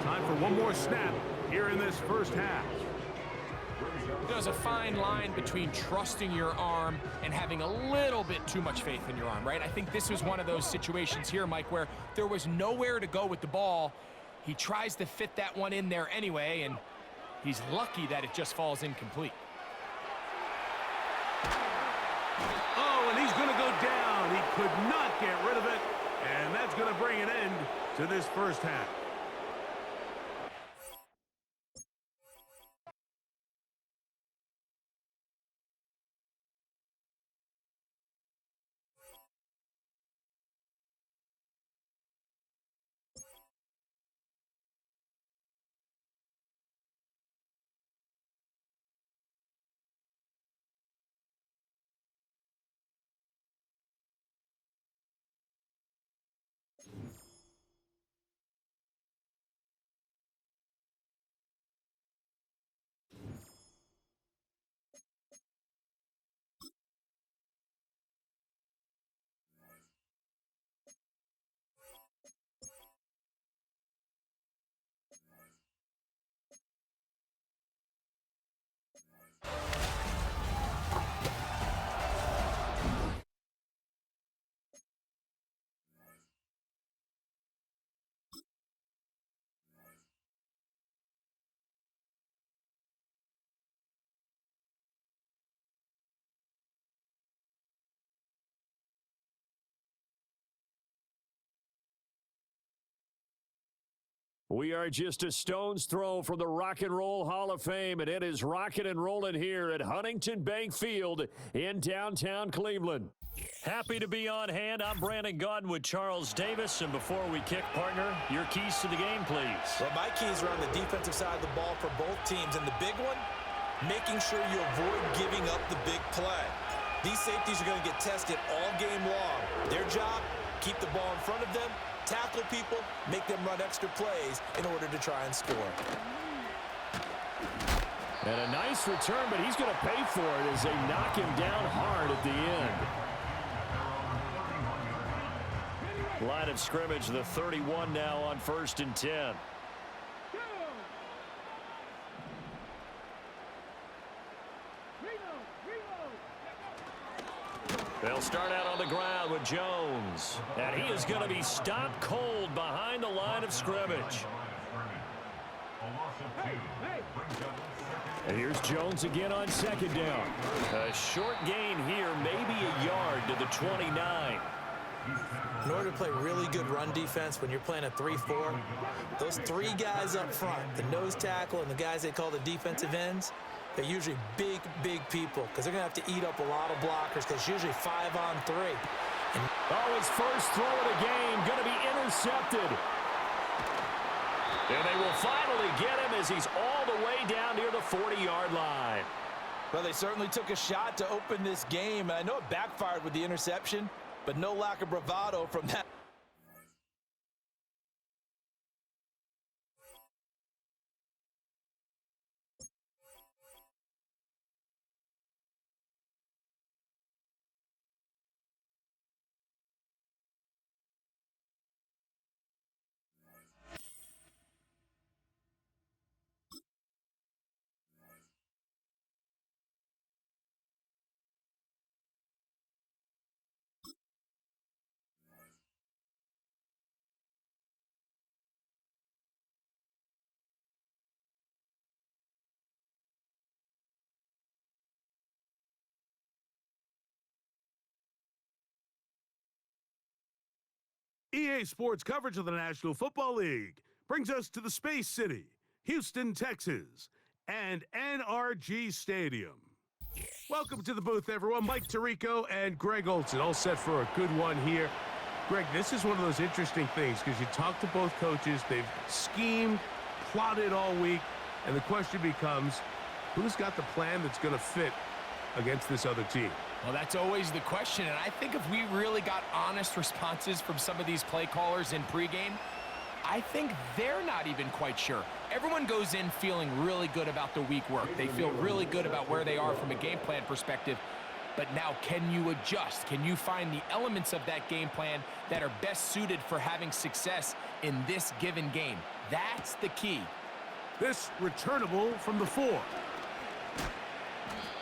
Time for one more snap here in this first half. There's a fine line between trusting your arm and having a little bit too much faith in your arm, right? I think this was one of those situations here, Mike, where there was nowhere to go with the ball. He tries to fit that one in there anyway, and he's lucky that it just falls incomplete. Oh, and he's going to go down. He could not get rid of it, and that's going to bring an end to this first half. We are just a stone's throw from the Rock and Roll Hall of Fame, and it is rocking and rolling here at Huntington Bank Field in downtown Cleveland. Happy to be on hand. I'm Brandon Gaudin with Charles Davis, and before we kick, partner, your keys to the game, please. Well, my keys are on the defensive side of the ball for both teams, and the big one, making sure you avoid giving up the big play. These safeties are going to get tested all game long. Their job, keep the ball in front of them, tackle people, make them run extra plays in order to try and score. And a nice return, but he's going to pay for it as they knock him down hard at the end. Line of scrimmage, the 31 now on 1st and 10. They'll start out on the ground with Jones. And he is going to be stopped cold behind the line of scrimmage. And here's Jones again on 2nd down. A short gain here, maybe a yard to the 29. In order to play really good run defense when you're playing a 3-4, those three guys up front, the nose tackle and the guys they call the defensive ends, they're usually big, big people because they're going to have to eat up a lot of blockers because it's usually 5-on-3. His first throw of the game going to be intercepted. And they will finally get him as he's all the way down near the 40-yard line. Well, they certainly took a shot to open this game, and I know it backfired with the interception, but no lack of bravado from that. EA Sports coverage of the National Football League brings us to the Space City, Houston, Texas, and NRG Stadium. Welcome to the booth, everyone. Mike Tirico and Greg Olson, all set for a good one here. Greg, this is one of those interesting things because you talk to both coaches. They've schemed, plotted all week, and the question becomes, who's got the plan that's going to fit against this other team? Well, that's always the question, and I think if we really got honest responses from some of these play callers in pregame, I think they're not even quite sure. Everyone goes in feeling really good about the week work. They feel really good about where they are from a game plan perspective. But now, can you adjust? Can you find the elements of that game plan that are best suited for having success in this given game? That's the key. This returnable from the 4.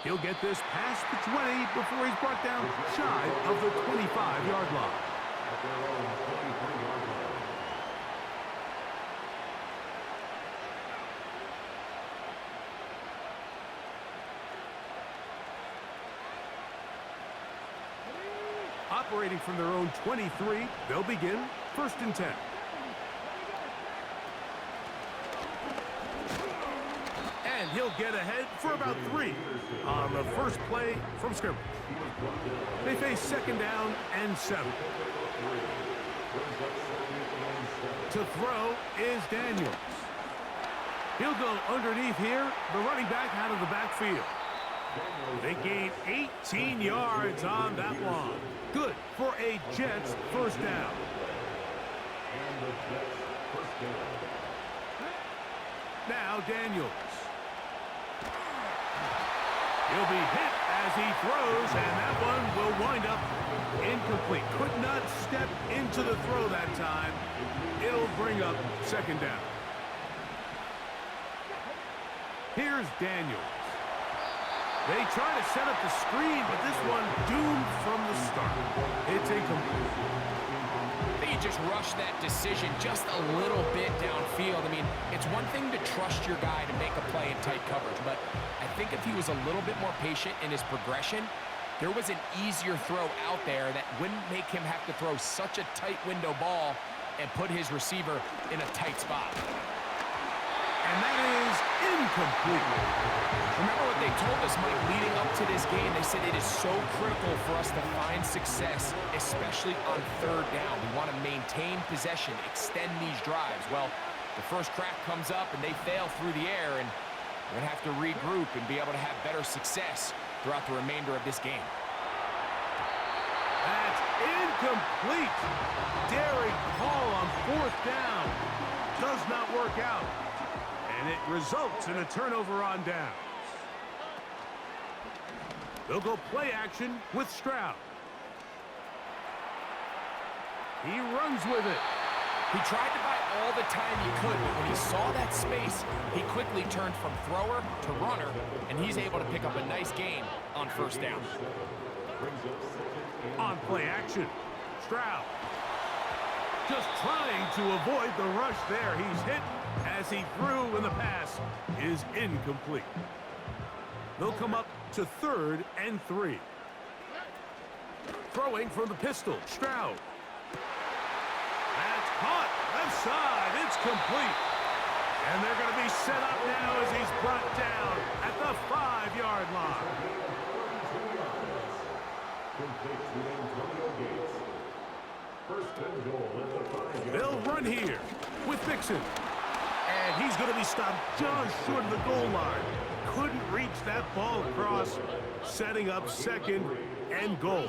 He'll get this past the 20 before he's brought down shy of the 25-yard line. Operating from their own 23, they'll begin 1st and 10. And he'll get ahead for about 3 on the first play from scrimmage. They face 2nd down and 7. To throw is Daniels. He'll go underneath here, the running back out of the backfield. They gain 18 yards on that one. Good for a Jets first down. Now Daniels. He'll be hit as he throws, and that one will wind up incomplete. Could not step into the throw that time. It'll bring up 2nd down. Here's Daniels. They try to set up the screen, but this one doomed from the start. It's incomplete. They just rushed that decision just a little bit downfield. I mean, it's one thing to trust your guy to make a play in tight coverage, but I think if he was a little bit more patient in his progression, there was an easier throw out there that wouldn't make him have to throw such a tight window ball and put his receiver in a tight spot. And that is incomplete. Remember what they told us, Mike, leading up to this game? They said it is so critical for us to find success, especially on third down. We want to maintain possession, extend these drives. Well, the first crack comes up and they fail through the air, and we're going to have to regroup and be able to have better success throughout the remainder of this game. That's incomplete. Daring call on fourth down. Does not work out. And it results in a turnover on downs. They'll go play action with Stroud. He runs with it. He tried to buy all the time he could, but when he saw that space, he quickly turned from thrower to runner, and he's able to pick up a nice gain on first down. On play action, Stroud. Just trying to avoid the rush there. He's hit as he threw, and the pass is incomplete. They'll come up to 3rd and 3. Throwing from the pistol, Stroud. That's caught. Left side. It's complete. And they're going to be set up now as he's brought down at the 5-yard line. They'll run here with Mixon. And he's going to be stopped just short of the goal line. Couldn't reach that ball across, setting up 2nd and goal.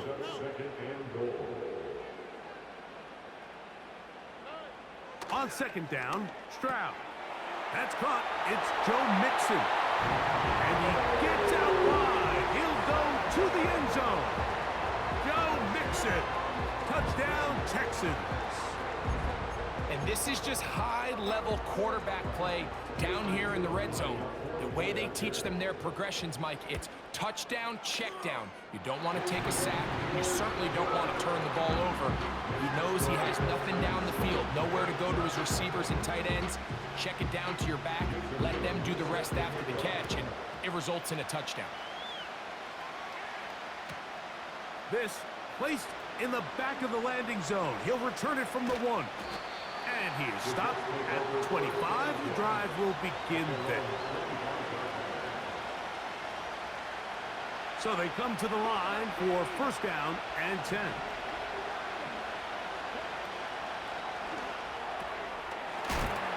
On 2nd down, Stroud. That's caught. It's Joe Mixon. And he gets out wide. He'll go to the end zone. Joe Mixon. Touchdown, Texans. And this is just high-level quarterback play down here in the red zone. The way they teach them their progressions, Mike, it's touchdown, check down. You don't want to take a sack. You certainly don't want to turn the ball over. He knows he has nothing down the field, nowhere to go to his receivers and tight ends. Check it down to your back. Let them do the rest after the catch, and it results in a touchdown. This placed in the back of the landing zone. He'll return it from the 1. And he is stopped at 25. The drive will begin then. So they come to the line for 1st down and 10.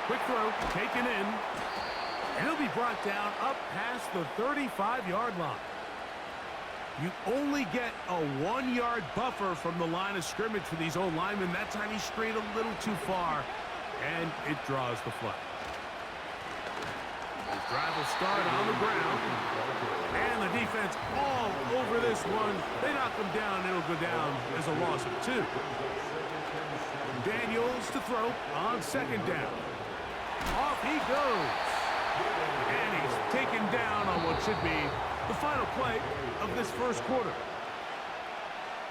Quick throw, taken in. And he'll be brought down up past the 35-yard line. You only get a 1-yard buffer from the line of scrimmage for these old linemen. That time he strayed a little too far, and it draws the flag. The drive will start on the ground, and the defense all over this one. They knock him down, and it'll go down as a loss of 2. Daniels to throw on 2nd down. Off he goes, and he's taken down on what should be the final play of this 1st quarter.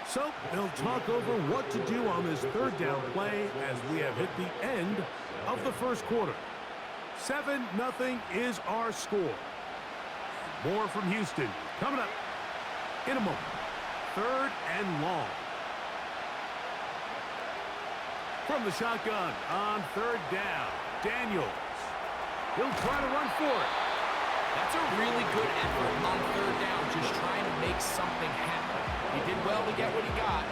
So they'll talk over what to do on this 3rd down play as we have hit the end of the 1st quarter. 7-0 is our score. More from Houston coming up in a moment. 3rd and long. From the shotgun on 3rd down, Daniels. He'll try to run for it. That's a really good effort on 3rd down, just trying to make something happen. He did well to get what he got,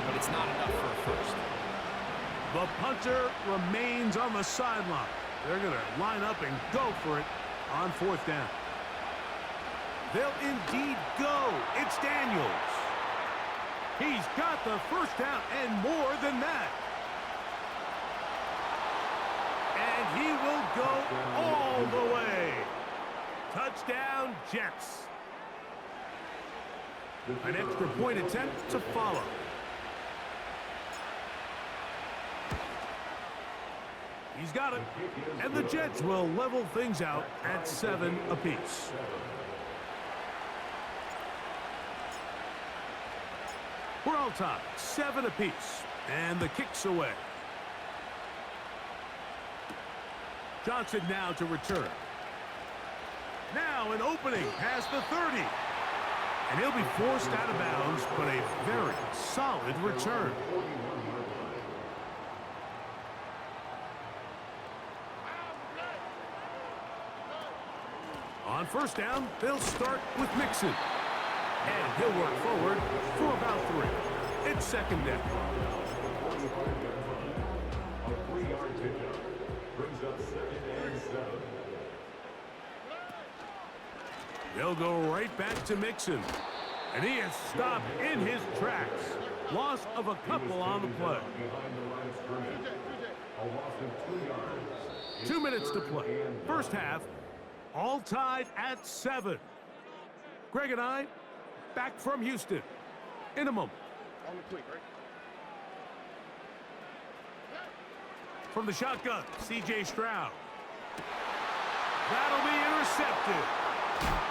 but it's not enough for a 1st. The punter remains on the sideline. They're going to line up and go for it on 4th down. They'll indeed go. It's Daniels. He's got the 1st down and more than that. And he will go all the way. Touchdown, Jets. An extra point attempt to follow. He's got it. And the Jets will level things out at 7 apiece. We're all tied, 7 apiece. And the kick's away. Johnson now to return. Now an opening past the 30. And he'll be forced out of bounds, but a very solid return. On first down, they'll start with Mixon. And he'll work forward for about 3. It's second down. A 3-yard pickup brings up 2nd and 7. They'll go right back to Mixon. And he is stopped in his tracks. Loss of a couple on the play. Behind the line of scrimmage. A loss of 2 yards. 2 minutes to play. First half, all tied at 7. Greg and I, back from Houston in a moment. On the quick, right? From the shotgun, C.J. Stroud. That'll be intercepted.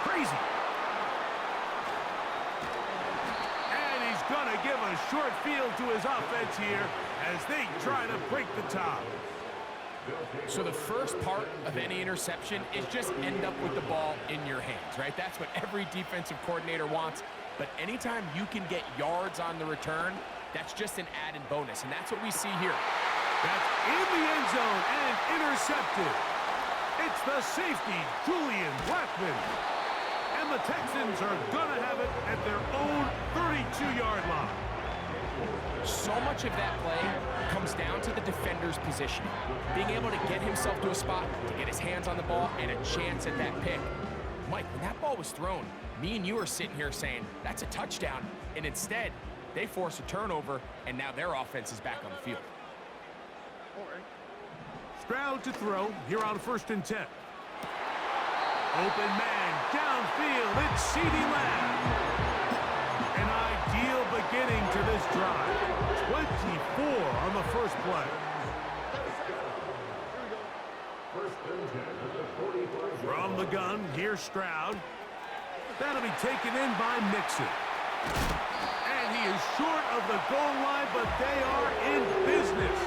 Crazy. And he's going to give a short field to his offense here as they try to break the tie. So the first part of any interception is just end up with the ball in your hands, right? That's what every defensive coordinator wants. But anytime you can get yards on the return, that's just an added bonus. And that's what we see here. That's in the end zone and intercepted. It's the safety, Julian Blackman. And the Texans are going to have it at their own 32-yard line. So much of that play comes down to the defender's positioning. Being able to get himself to a spot, to get his hands on the ball, and a chance at that pick. Mike, when that ball was thrown, me and you are sitting here saying, that's a touchdown. And instead, they force a turnover, and now their offense is back on the field. Stroud to throw here on 1st and 10. Open man, downfield, it's CeeDee Lamb. An ideal beginning to this drive. 24 on the first play. From the gun, here's Stroud. That'll be taken in by Mixon. And he is short of the goal line, but they are in business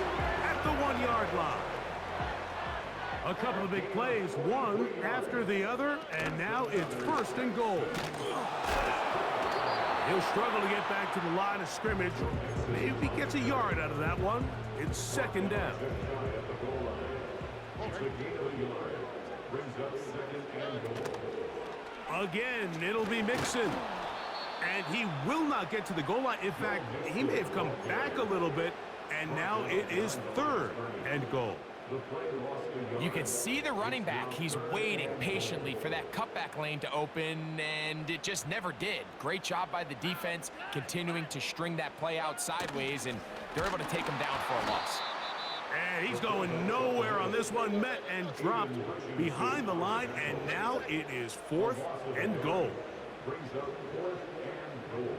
at the 1-yard line. A couple of big plays, one after the other, and now it's 1st and goal. He'll struggle to get back to the line of scrimmage. Maybe he gets a yard out of that one. It's 2nd down. Again, it'll be Mixon. And he will not get to the goal line. In fact, he may have come back a little bit, and now it is 3rd and goal. You can see the running back. He's waiting patiently for that cutback lane to open, and it just never did. Great job by the defense, continuing to string that play out sideways, and they're able to take him down for a loss. And he's going nowhere on this one. Met and dropped behind the line, and now it is 4th and goal. Brings up 4th and goal.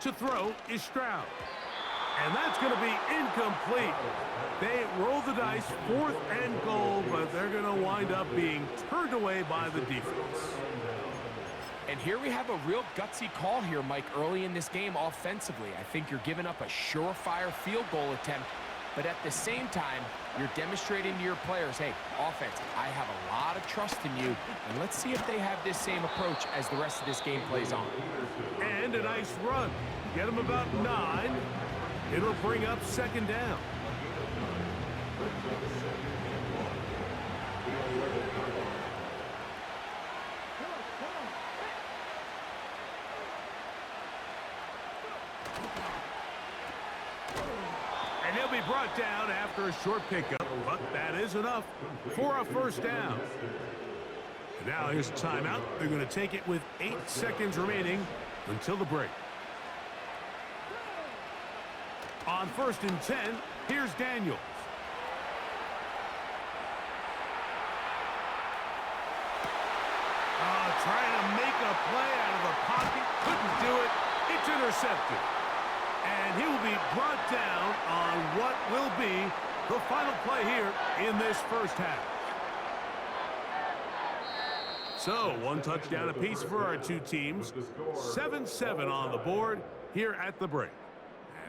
To throw is Stroud. And that's going to be incomplete. They roll the dice, 4th and goal, but they're going to wind up being turned away by the defense. And here we have a real gutsy call here, Mike, early in this game offensively. I think you're giving up a surefire field goal attempt, but at the same time, you're demonstrating to your players, hey, offense, I have a lot of trust in you, and let's see if they have this same approach as the rest of this game plays on. And a nice run. Get him about 9. It'll bring up 2nd down. And he'll be brought down after a short pickup, but that is enough for a 1st down. And now here's a timeout. They're going to take it with 8 seconds remaining until the break. On 1st and 10, here's Daniels. Trying to make a play out of the pocket. Couldn't do it. It's intercepted. And he will be brought down on what will be the final play here in this first half. So, 1 touchdown apiece for our 2 teams. 7-7 on the board here at the break.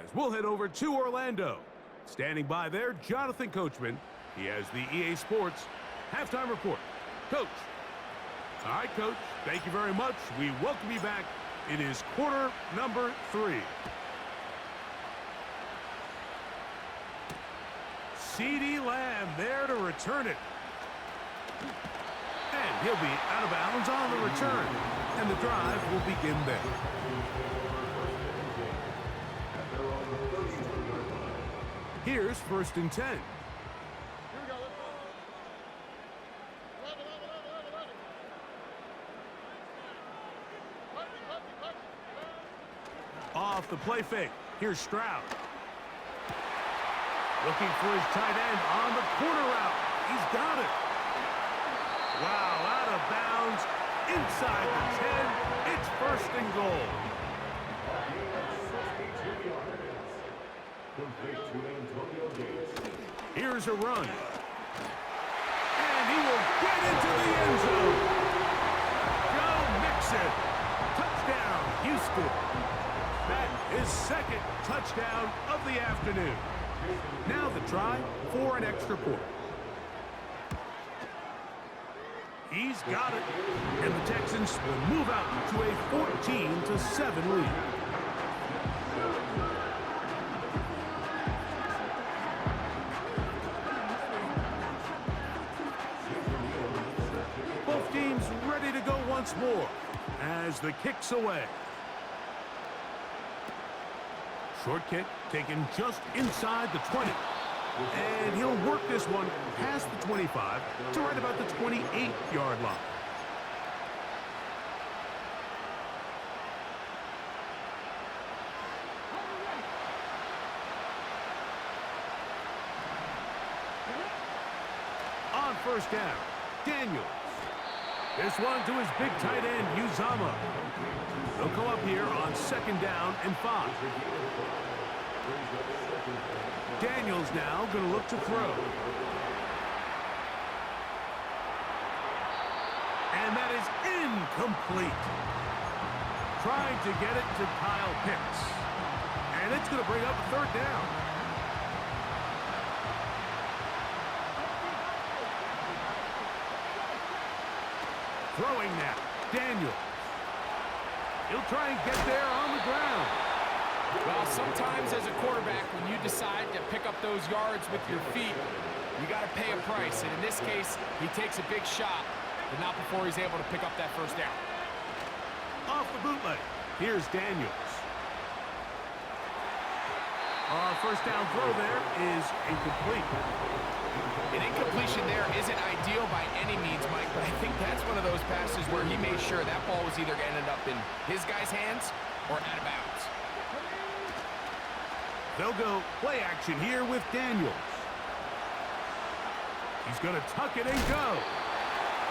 As we'll head over to Orlando. Standing by there, Jonathan Coachman. He has the EA Sports halftime report. Coach. All right, Coach. Thank you very much. We welcome you back. It is quarter number 3. CeeDee Lamb there to return it. And he'll be out of bounds on the return. And the drive will begin there. Here's 1st and 10. Off the play fake. Here's Stroud. Looking for his tight end on the corner route. He's got it. Wow, out of bounds. Inside the 10. It's 1st and goal. Here's a run. And he will get into the end zone. Joe Mixon. Touchdown, Houston. That is 2nd touchdown of the afternoon. Now the try for an extra point. He's got it. And the Texans will move out to a 14-7 lead. Both teams ready to go once more as the kick's away. Short kick taken just inside the 20. And he'll work this one past the 25 to right about the 28-yard line. On 1st down, Daniels. This one to his big tight end, Uzama. They'll go up here on 2nd down and 5. Daniels now going to look to throw. And that is incomplete. Trying to get it to Kyle Pitts. And it's going to bring up 3rd down. Throwing now, Daniels. He'll try and get there on the ground. Well, sometimes as a quarterback, when you decide to pick up those yards with your feet, you got to pay a price. And in this case, he takes a big shot, but not before he's able to pick up that 1st down. Off the bootleg, here's Daniels. Our 1st down throw there is incomplete. An incompletion there isn't ideal by any means, Mike, but I think that's one of those passes where he made sure that ball was either going to end up in his guy's hands or out of bounds. They'll go play action here with Daniels. He's going to tuck it and go.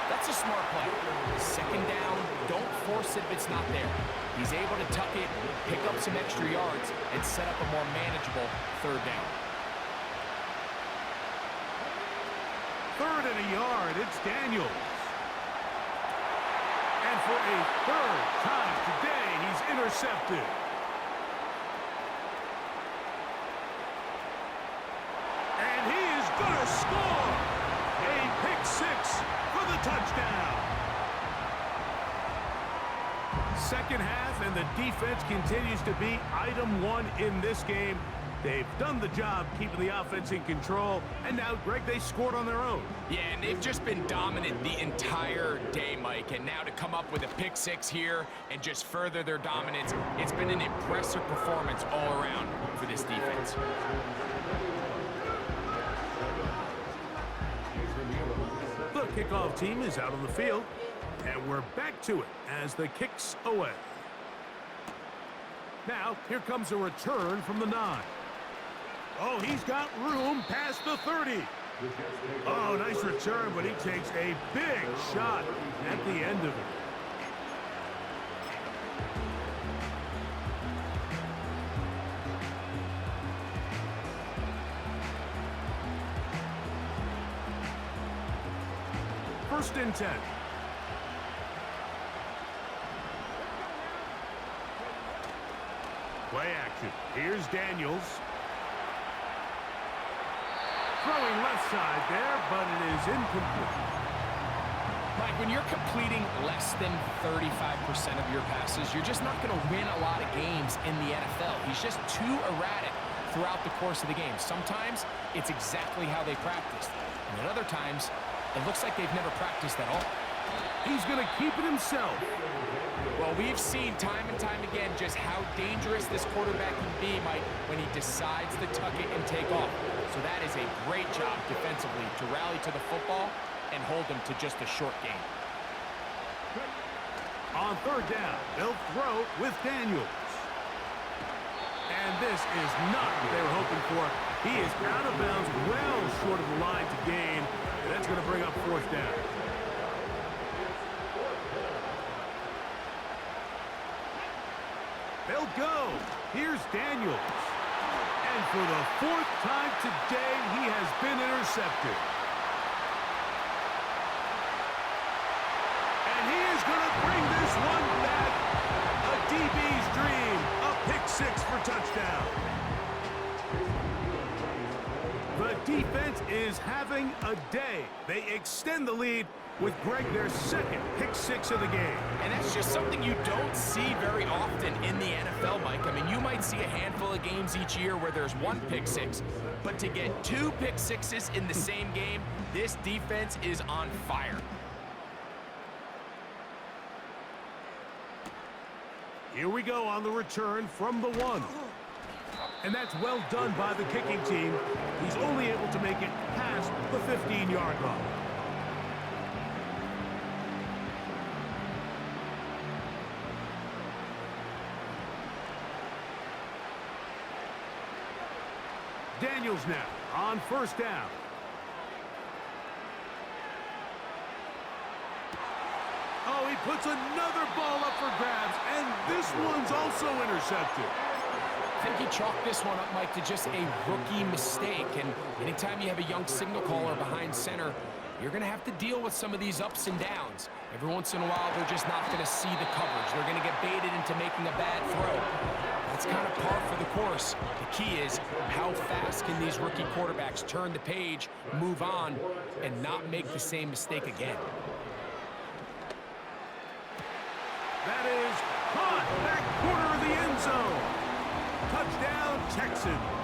That's a smart play. 2nd down, don't force it if it's not there. He's able to tuck it, pick up some extra yards, and set up a more manageable 3rd down. 3rd and a yard, it's Daniels. And for a 3rd time today, he's intercepted. And he is going to score a pick 6 for the touchdown. 2nd half, and the defense continues to be item 1 in this game. They've done the job keeping the offense in control, and now, Greg, they scored on their own. Yeah, and they've just been dominant the entire day, Mike, and now to come up with a pick 6 here and just further their dominance, it's been an impressive performance all around for this defense. The kickoff team is out on the field, and we're back to it as the kick's away. Now, here comes a return from the 9. Oh, he's got room past the 30. Oh, nice return, but he takes a big shot at the end of it. First and 10. Play action. Here's Daniels. Throwing left side there, but it is incomplete. Mike, when you're completing less than 35% of your passes, you're just not going to win a lot of games in the NFL. He's just too erratic throughout the course of the game. Sometimes it's exactly how they practiced. And at other times, it looks like they've never practiced at all. He's going to keep it himself. Well, we've seen time and time again just how dangerous this quarterback can be, Mike, when he decides to tuck it and take off. So that is a great job defensively to rally to the football and hold him to just a short game. On third down, they'll throw with Daniels. And this is not what they were hoping for. He is out of bounds, well short of the line to gain. And that's going to bring up fourth down. They'll go. Here's Daniels. And for the fourth time today, he has been intercepted. And he is going to bring this one back. A DB's dream. A pick six for touchdown. The defense is having a day. They extend the lead with Greg their second pick six of the game. And that's just something you don't see very often in the NFL, Mike. I mean, you might see a handful of games each year where there's one pick six, but to get two pick sixes in the same game, this defense is on fire. Here we go on the return from the one. And that's well done by the kicking team. He's only able to make it past the 15-yard line. Daniels now on first down. Oh, he puts another ball up for grabs, and this one's also intercepted. I think he chalked this one up, Mike, to just a rookie mistake. And anytime you have a young signal caller behind center, you're going to have to deal with some of these ups and downs. Every once in a while, they're just not going to see the coverage. They're going to get baited into making a bad throw. That's kind of par for the course. The key is how fast can these rookie quarterbacks turn the page, move on, and not make the same mistake again. That is caught back corner of the end zone. Touchdown, Texans.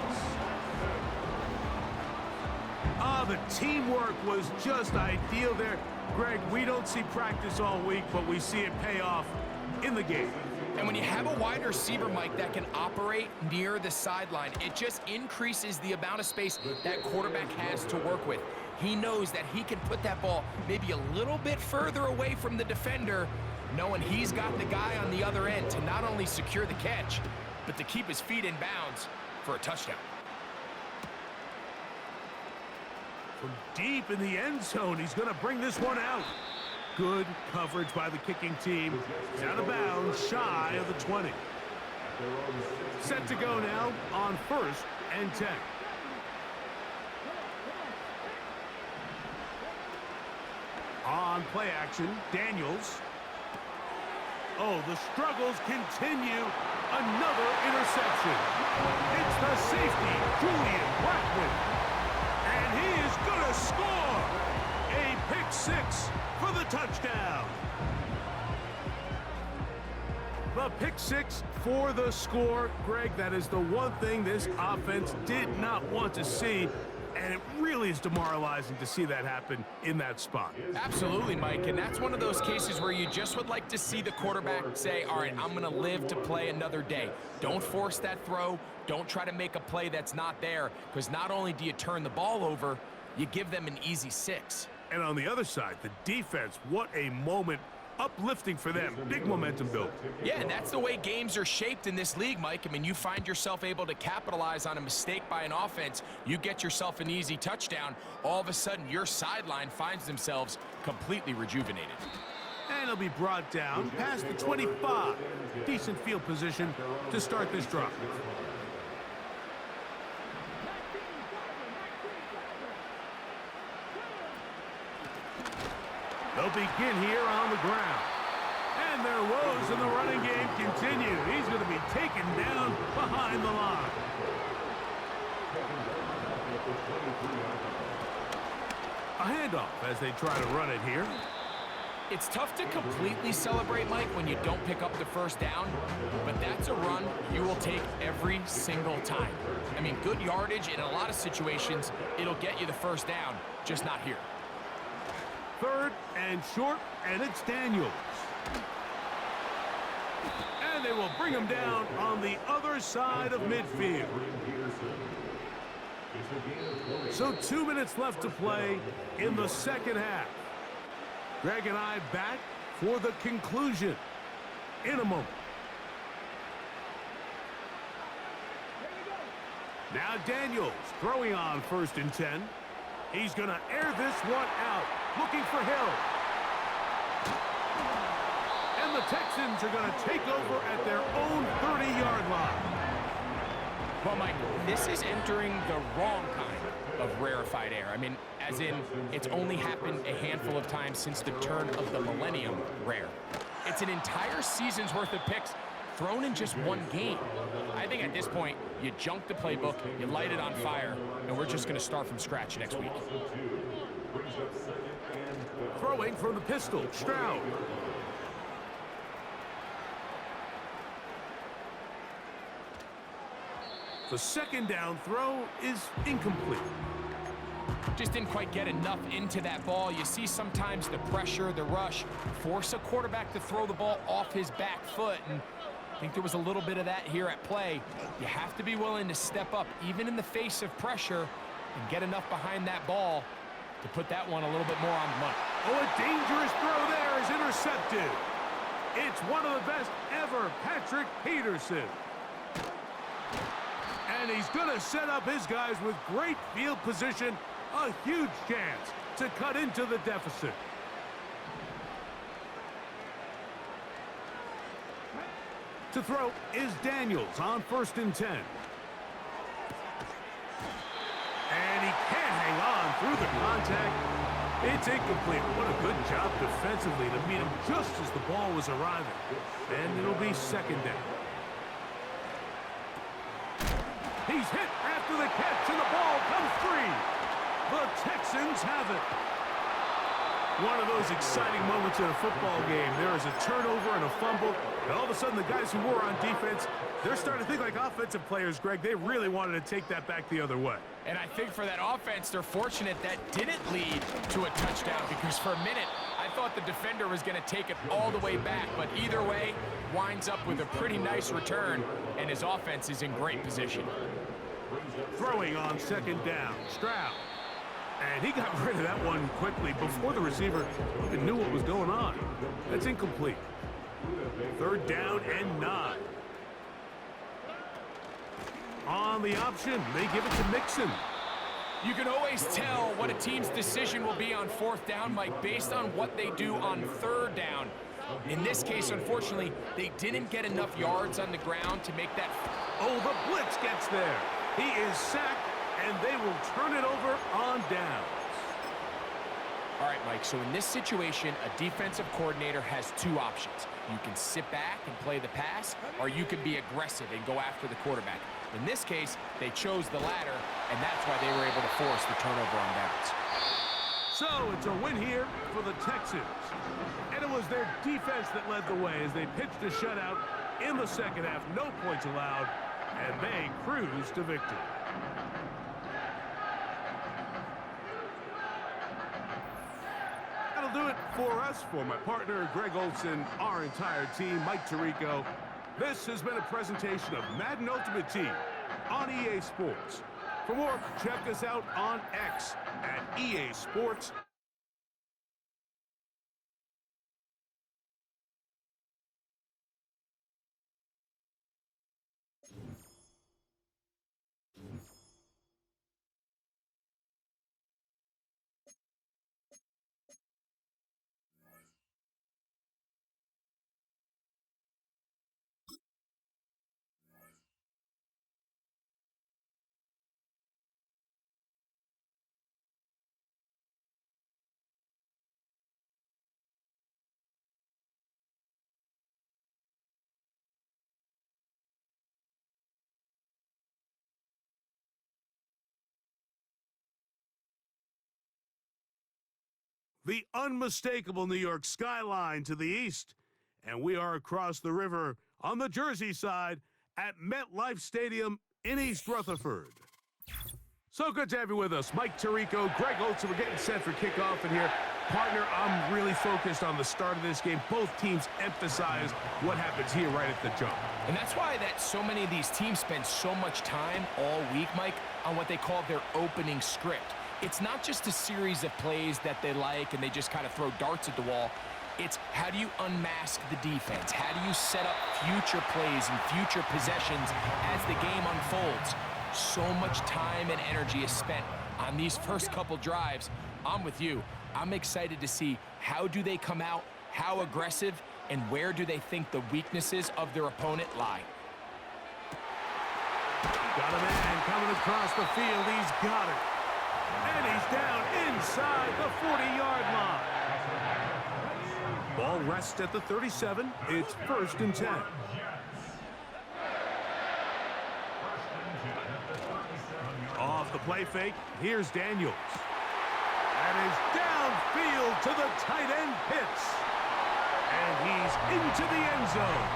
The teamwork was just ideal there. Greg, we don't see practice all week, but we see it pay off in the game. And when you have a wide receiver, Mike, that can operate near the sideline, it just increases the amount of space that quarterback has to work with. He knows that he can put that ball maybe a little bit further away from the defender, knowing he's got the guy on the other end to not only secure the catch, but to keep his feet in bounds for a touchdown. From deep in the end zone, he's going to bring this one out. Good coverage by the kicking team. He's out of bounds, shy of the 20. Set to go now on 1st and 10. On play action, Daniels. Oh, the struggles continue. Another interception. It's the safety, Julian Blackman. And he is going to score. A pick six for the touchdown. The pick six for the score. Greg, that is the one thing this offense did not want to see. And it really is demoralizing to see that happen in that spot. Absolutely, Mike, and that's one of those cases where you just would like to see the quarterback say, all right, I'm going to live to play another day. Don't force that throw. Don't try to make a play that's not there, because not only do you turn the ball over, you give them an easy 6. And on the other side, the defense, what a moment. Uplifting for them. Big momentum build. Yeah, and that's the way games are shaped in this league, Mike. I mean, you find yourself able to capitalize on a mistake by an offense. You get yourself an easy touchdown. All of a sudden, your sideline finds themselves completely rejuvenated. And he'll be brought down past the 25. Decent field position to start this drive. They'll begin here on the ground. And their woes in the running game continue. He's going to be taken down behind the line. A handoff as they try to run it here. It's tough to completely celebrate, Mike, when you don't pick up the first down, but that's a run you will take every single time. I mean, good yardage in a lot of situations, it'll get you the first down, just not here. 3rd and short, and it's Daniels. And they will bring him down on the other side of midfield. So 2 minutes left to play in the second half. Greg and I back for the conclusion in a moment. Now Daniels throwing on 1st and 10. He's going to air this one out, looking for Hill. And the Texans are going to take over at their own 30-yard line. Well, Mike, this is entering the wrong kind of rarefied air. I mean, as in, it's only happened a handful of times since the turn of the millennium rare. It's an entire season's worth of picks thrown in just one game. I think at this point, you junk the playbook, you light it on fire, and we're just going to start from scratch next week. Throwing from the pistol, Stroud. The 2nd down throw is incomplete. Just didn't quite get enough into that ball. You see sometimes the pressure, the rush, force a quarterback to throw the ball off his back foot, and I think there was a little bit of that here at play. You have to be willing to step up, even in the face of pressure, and get enough behind that ball to put that one a little bit more on the money. Oh, a dangerous throw there is intercepted. It's one of the best ever, Patrick Peterson. And he's going to set up his guys with great field position, a huge chance to cut into the deficit. To throw is Daniels on 1st and 10. And he can't hang on through the contact. It's incomplete. What a good job defensively to meet him just as the ball was arriving. And it'll be 2nd down. He's hit after the catch, and the ball comes free. The Texans have it. One of those exciting moments in a football game. There is a turnover and a fumble, and all of a sudden the guys who were on defense, they're starting to think like offensive players, Greg. They really wanted to take that back the other way. And I think for that offense, they're fortunate that didn't lead to a touchdown, because for a minute, I thought the defender was going to take it all the way back. But either way, winds up with a pretty nice return, and his offense is in great position. Throwing on 2nd down, Stroud. And he got rid of that one quickly before the receiver even knew what was going on. That's incomplete. 3rd down and 9. On the option, they give it to Mixon. You can always tell what a team's decision will be on 4th down, Mike, based on what they do on 3rd down. In this case, unfortunately, they didn't get enough yards on the ground to make that. Oh, the blitz gets there. He is sacked, and they will turn it over on downs. All right, Mike, so in this situation, a defensive coordinator has 2 options. You can sit back and play the pass, or you can be aggressive and go after the quarterback. In this case, they chose the latter, and that's why they were able to force the turnover on downs. So it's a win here for the Texans. And it was their defense that led the way as they pitched a shutout in the second half. No points allowed, and they cruise to victory. That'll do it for us. For my partner, Greg Olson, our entire team, Mike Tirico, this has been a presentation of Madden Ultimate Team on EA Sports. For more, check us out on X at EA Sports. the unmistakable New York skyline to the east, and we are across the river on the Jersey side at MetLife Stadium in East Rutherford. So good to have you with us. Mike Tirico, Greg Olson, we're getting set for kickoff in here. Partner, I'm really focused on the start of this game. Both teams emphasize what happens here right at the jump. And that's why that so many of these teams spend so much time all week, Mike, on what they call their opening script. It's not just a series of plays that they like and they just kind of throw darts at the wall. It's how do you unmask the defense? How do you set up future plays and future possessions as the game unfolds? So much time and energy is spent on these first couple drives. I'm with you. I'm excited to see how do they come out, how aggressive, and where do they think the weaknesses of their opponent lie. Got a man coming across the field. He's got it. And he's down inside the 40-yard line. Ball rests at the 37. It's 1st and 10. Off the play fake, here's Daniels. That is downfield to the tight end Pitts. And he's into the end zone.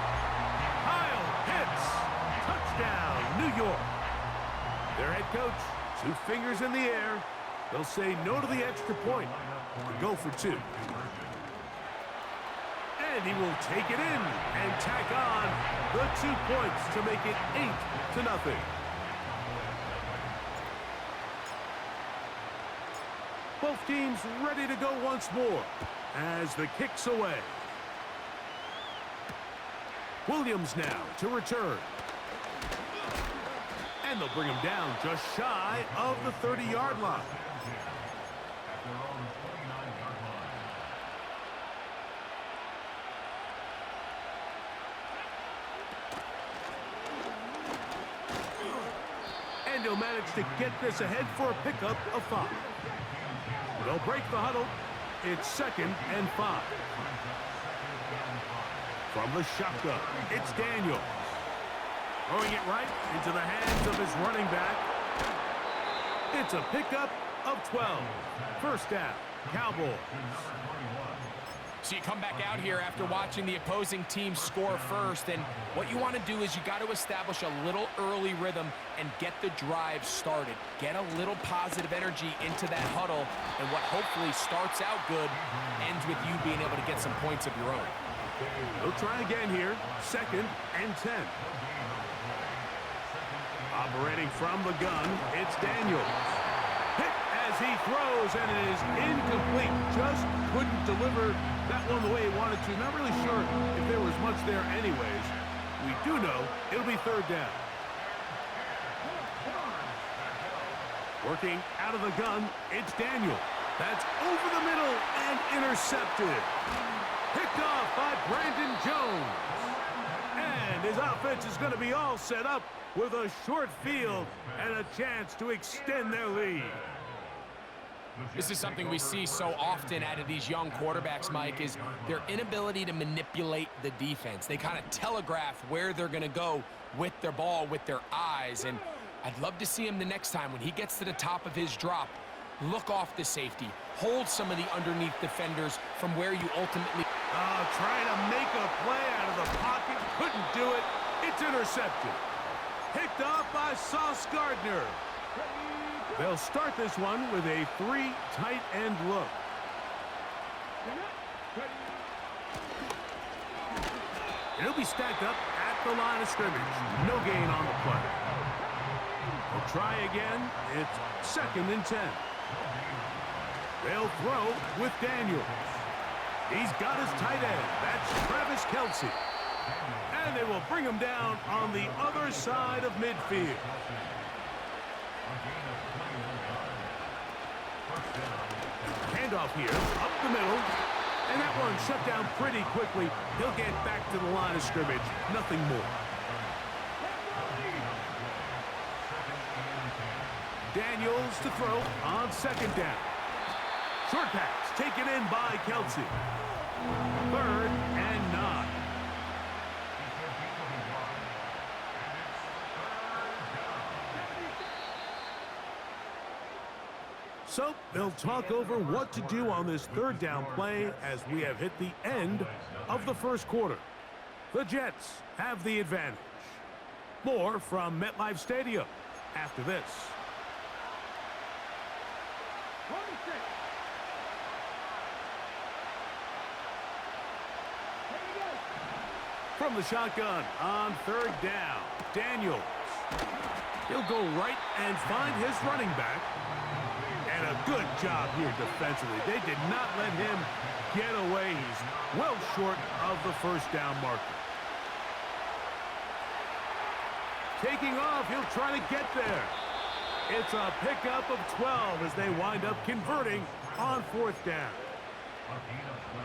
Kyle Pitts, touchdown, New York. Their head coach, 2 fingers in the air. They'll say no to the extra point and go for 2. And he will take it in and tack on the 2 points to make it 8-0. Both teams ready to go once more as the kick's away. Williams now to return. And they'll bring him down just shy of the 30-yard line. And he'll manage to get this ahead for a pickup of 5. They'll break the huddle. It's 2nd and 5. From the shotgun, it's Daniels. Throwing it right into the hands of his running back. It's a pickup of 12. 1st down, Cowboys. So you come back out here after watching the opposing team score first, and what you want to do is you got to establish a little early rhythm and get the drive started. Get a little positive energy into that huddle, and what hopefully starts out good ends with you being able to get some points of your own. They'll try again here. 2nd and 10. Operating from the gun, it's Daniels. Hit as he throws, and it is incomplete. Just couldn't deliver that one the way he wanted to. Not really sure if there was much there anyways. We do know it'll be 3rd down. Working out of the gun, it's Daniel. That's over the middle and intercepted. Picked off by Brandon Jones. And his offense is going to be all set up with a short field and a chance to extend their lead. This is something we see so often out of these young quarterbacks, Mike, is their inability to manipulate the defense. They kind of telegraph where they're going to go with their ball, with their eyes. And I'd love to see him the next time when he gets to the top of his drop. Look off the safety. Hold some of the underneath defenders from where you ultimately... Trying to make a play out of the pocket. Couldn't do it. It's intercepted. Picked off by Sauce Gardner. They'll start this one with a 3 tight end look. It'll be stacked up at the line of scrimmage. No gain on the play. They'll try again. It's 2nd and 10. They'll throw with Daniels. He's got his tight end. That's Travis Kelce. And they will bring him down on the other side of midfield. Handoff here, up the middle. And that one shut down pretty quickly. He'll get back to the line of scrimmage. Nothing more. Daniels to throw on 2nd down. Short pass taken in by Kelce. 3rd and 9. So they'll talk over what to do on this third down play as we have hit the end of the first quarter. The Jets have the advantage. More from MetLife Stadium after this. 26. Here we go. From the shotgun on third down, Daniels. He'll go right and find his running back. And a good job here defensively. They did not let him get away. He's well short of the first down marker. Taking off, he'll try to get there. It's a pickup of 12 as they wind up converting on fourth down.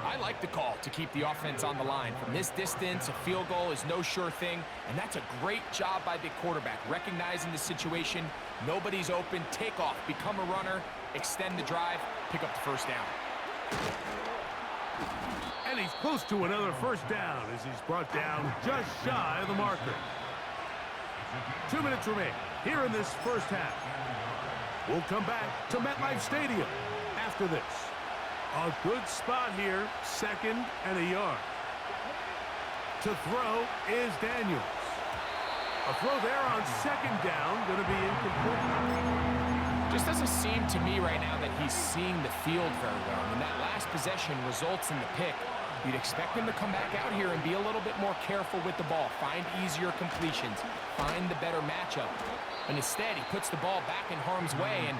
I like the call to keep the offense on the line. From this distance, a field goal is no sure thing, and that's a great job by the quarterback, recognizing the situation. Nobody's open. Take off, become a runner, extend the drive, pick up the first down. And he's close to another first down as he's brought down just shy of the marker. 2 minutes remain here in this first half. We'll come back to MetLife Stadium after this. A good spot here, 2nd and a yard. To throw is Daniels. A throw there on 2nd down, going to be incomplete. Just doesn't seem to me right now that he's seeing the field very well. When that last possession results in the pick, you'd expect him to come back out here and be a little bit more careful with the ball, find easier completions, find the better matchup. And instead, he puts the ball back in harm's way, and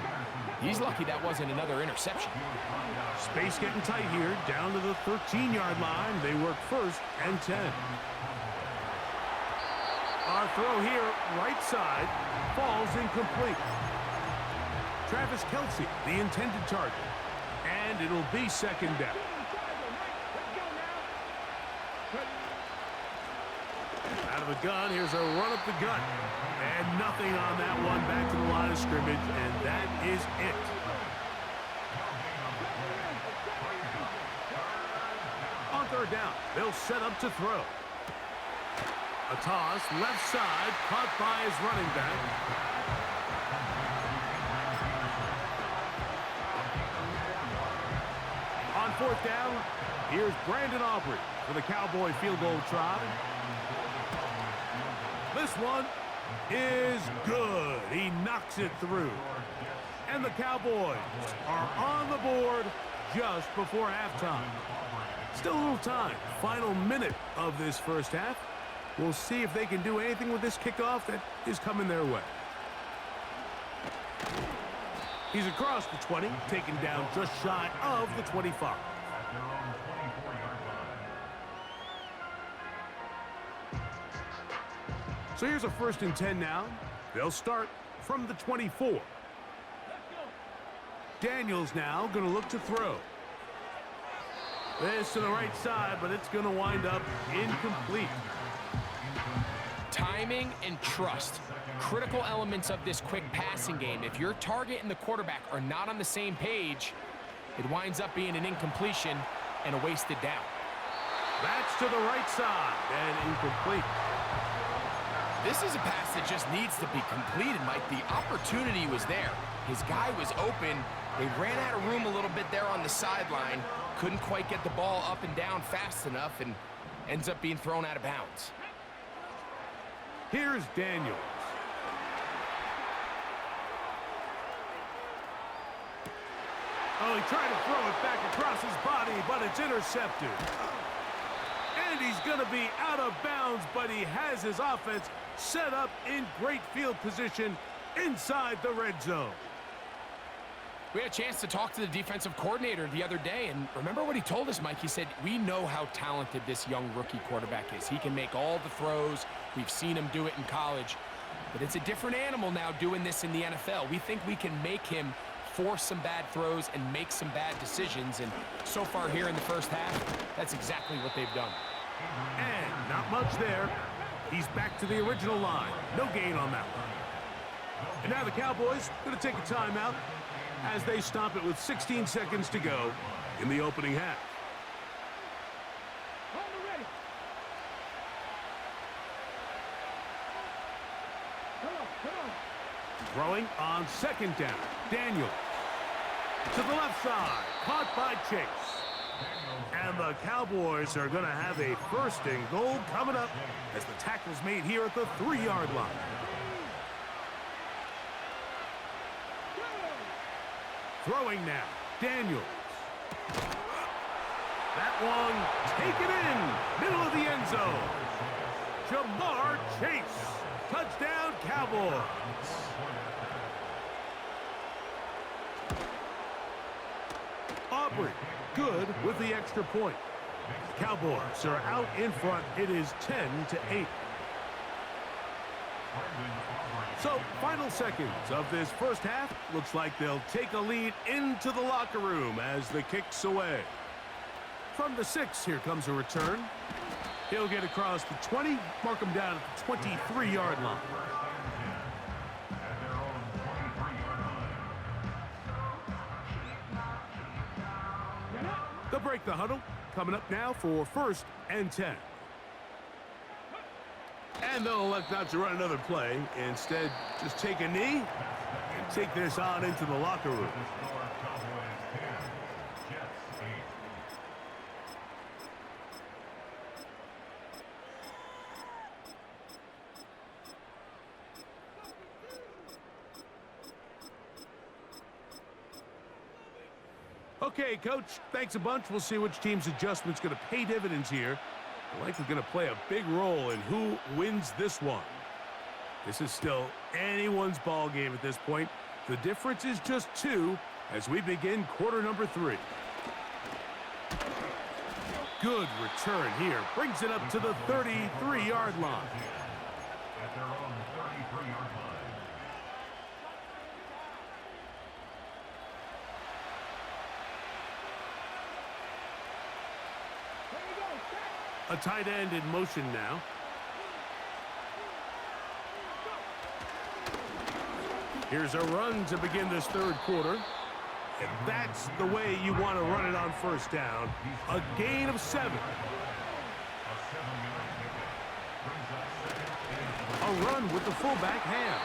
he's lucky that wasn't another interception. Space getting tight here, down to the 13-yard line. They work 1st and 10. Our throw here, right side, falls incomplete. Travis Kelce, the intended target. And it'll be 2nd down. Out of the gun, here's a run up the gut. And nothing on that one, back to the line of scrimmage, and that is it. On third down, they'll set up to throw. A toss, left side, caught by his running back. On fourth down, here's Brandon Aubrey for the Cowboy field goal try. This one is good. He knocks it through. And the Cowboys are on the board just before halftime. Still a little time. Final minute of this first half. We'll see if they can do anything with this kickoff that is coming their way. He's across the 20, taken down just shy of the 25. So here's a 1st and 10 now. They'll start from the 24. Daniels now going to look to throw. This to the right side, but it's going to wind up incomplete. Timing and trust, critical elements of this quick passing game. If your target and the quarterback are not on the same page, it winds up being an incompletion and a wasted down. That's to the right side and incomplete. This is a pass that just needs to be completed, Mike. The opportunity was there. His guy was open. They ran out of room a little bit there on the sideline. Couldn't quite get the ball up and down fast enough and ends up being thrown out of bounds. Here's Daniels. Oh, he tried to throw it back across his body, but it's intercepted. And he's going to be out of bounds, but he has his offense set up in great field position inside the red zone. We had a chance to talk to the defensive coordinator the other day, and remember what he told us, Mike? He said, we know how talented this young rookie quarterback is. He can make all the throws. We've seen him do it in college. But it's a different animal now doing this in the NFL. We think we can make him force some bad throws and make some bad decisions, and so far here in the first half, that's exactly what they've done. And not much there. He's back to the original line. No gain on that one. And now the Cowboys going to take a timeout as they stop it with 16 seconds to go in the opening half. Hold it ready. Come on, come on. Throwing on 2nd down. Daniel. To the left side, caught by Chase. And the Cowboys are going to have a first and goal coming up as the tackle's made here at the 3-yard line. Throwing now, Daniels. That one taken in, middle of the end zone. Jamar Chase, touchdown Cowboys. Aubrey, good with the extra point. Cowboys are out in front. It is 10-8. So, final seconds of this first half. Looks like they'll take a lead into the locker room as the kick's away. From the 6, here comes a return. He'll get across the 20, mark him down at the 23-yard line. They'll break the huddle. Coming up now for 1st and 10. And they'll elect not to run another play. Instead, just take a knee and take this on into the locker room. Okay, Coach, thanks a bunch. We'll see which team's adjustment's going to pay dividends here. Likely going to play a big role in who wins this one. This is still anyone's ball game at this point. The difference is just 2 as we begin quarter number 3. Good return here. Brings it up to the 33-yard line. At their own 33-yard line. A tight end in motion now. Here's a run to begin this third quarter. And that's the way you want to run it on first down. A gain of 7. A run with the fullback Ham.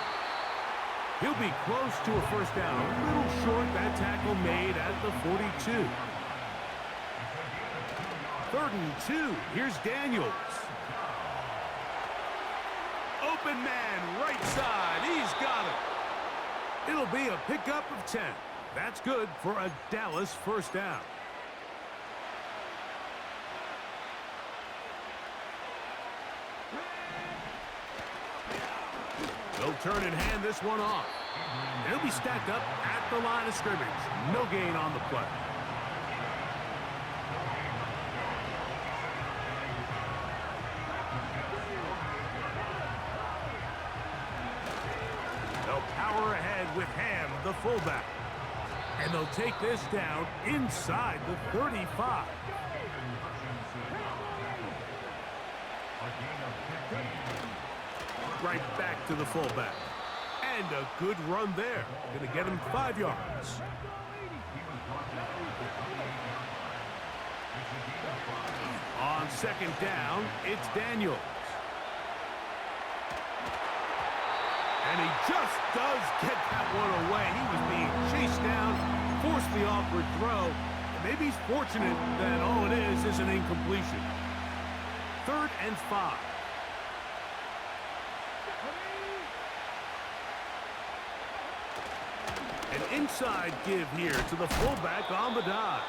He'll be close to a first down. A little short, that tackle made at the 42. 3rd and 2. Here's Daniels. Open man, right side. He's got it. It'll be a pickup of 10. That's good for a Dallas first down. They'll turn and hand this one off. They'll be stacked up at the line of scrimmage. No gain on the play. Power ahead with Ham, the fullback. And they'll take this down inside the 35. Right back to the fullback. And a good run there. Going to get him 5 yards. On 2nd down, it's Daniels. And he just does get that one away. He was being chased down, forced the awkward throw. And maybe he's fortunate that all it is an incompletion. 3rd and 5. An inside give here to the fullback on the dive.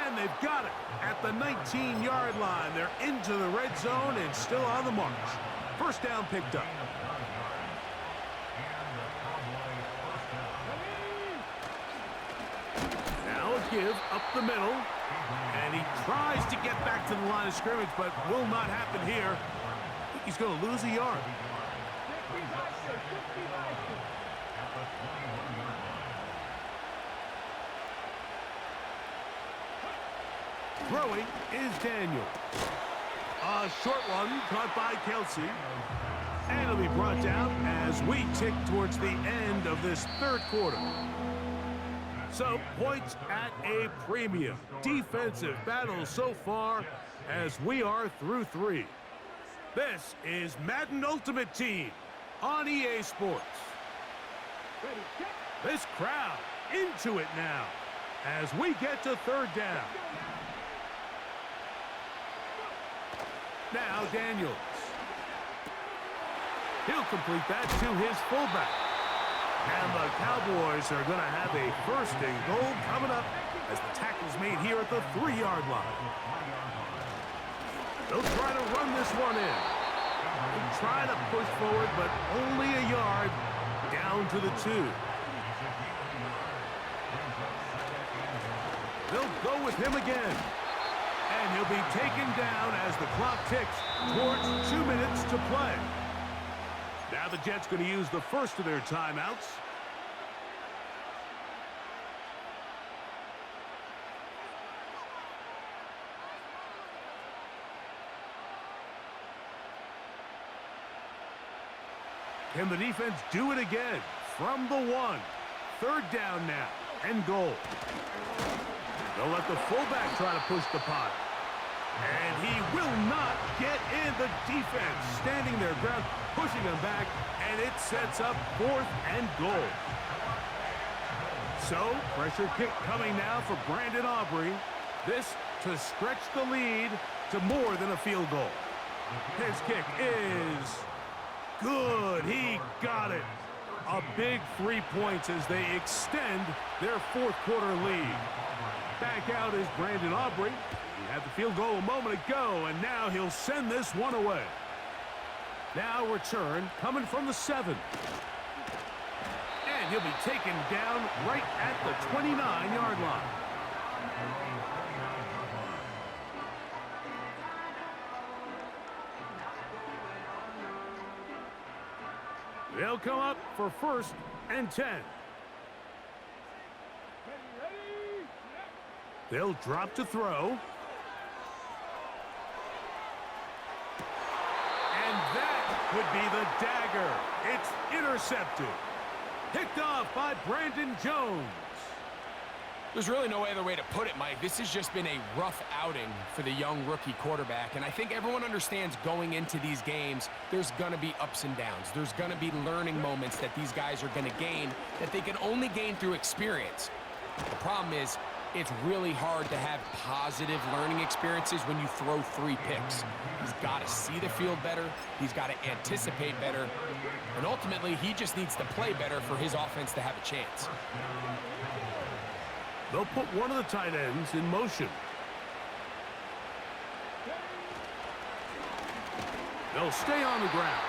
And they've got it at the 19-yard line. They're into the red zone and still on the march. First down picked up. Give up the middle, and he tries to get back to the line of scrimmage, but will not happen here. I think he's going to lose a yard. Throwing is Daniel. A short one caught by Kelsey, and it'll be brought down as we tick towards the end of this third quarter. So, points at a premium. Defensive battle so far as we are through 3. This is Madden Ultimate Team on EA Sports. This crowd into it now as we get to third down. Now Daniels. He'll complete that to his fullback. And the Cowboys are going to have a first and goal coming up as the tackle's made here at the 3-yard line. They'll try to run this one in. They'll try to push forward, but only a yard down to the 2. They'll go with him again. And he'll be taken down as the clock ticks towards 2 minutes to play. Now the Jets going to use the first of their timeouts. Can the defense do it again from the 1? Third down now and goal. They'll let the fullback try to push the pot. And he will not get in. The defense standing their ground, pushing him back, and it sets up 4th and goal. So, pressure kick coming now for Brandon Aubrey. This to stretch the lead to more than a field goal. His kick is good. He got it. A big 3 points as they extend their 4th quarter lead. Back out is Brandon Aubrey. He had the field goal a moment ago, and now he'll send this one away. Now return coming from the 7. And he'll be taken down right at the 29-yard line. They'll come up for 1st and 10. They'll drop to throw. And that could be the dagger. It's intercepted. Picked off by Brandon Jones. There's really no other way to put it, Mike. This has just been a rough outing for the young rookie quarterback, and I think everyone understands going into these games, there's going to be ups and downs. There's going to be learning moments that these guys are going to gain that they can only gain through experience. The problem is, it's really hard to have positive learning experiences when you throw 3 picks. He's got to see the field better. He's got to anticipate better. And ultimately, he just needs to play better for his offense to have a chance. They'll put one of the tight ends in motion. They'll stay on the ground.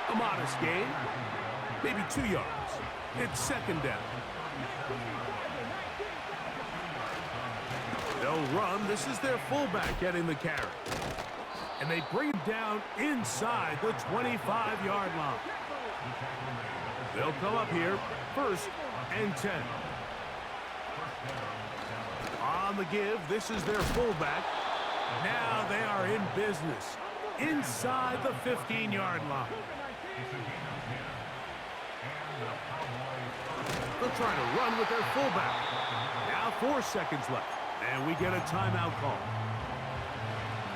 A modest gain. Maybe 2 yards. It's 2nd down. They'll run. This is their fullback getting the carry. And they bring him down inside the 25-yard line. They'll come up here 1st and 10. On the give, this is their fullback. Now they are in business inside the 15-yard line. They'll try to run with their fullback. Now 4 seconds left, and we get a timeout call.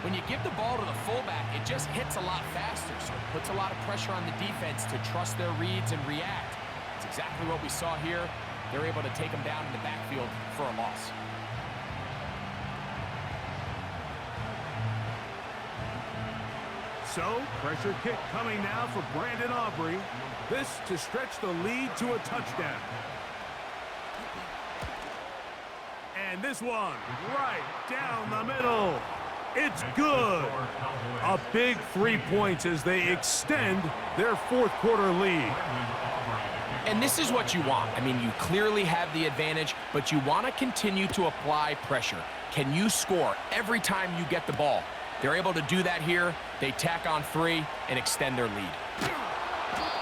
When you give the ball to the fullback, it just hits a lot faster, so it puts a lot of pressure on the defense to trust their reads and react. It's exactly what we saw here. They're able to take him down in the backfield for a loss. So, pressure kick coming now for Brandon Aubrey. This to stretch the lead to a touchdown. And this one right down the middle. It's good. A big 3 points as they extend their 4th quarter lead. And this is what you want. I mean, you clearly have the advantage, but you want to continue to apply pressure. Can you score every time you get the ball? They're able to do that here. They tack on 3 and extend their lead.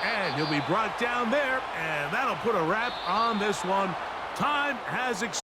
And he'll be brought down there, and that'll put a wrap on this one. Time has expired.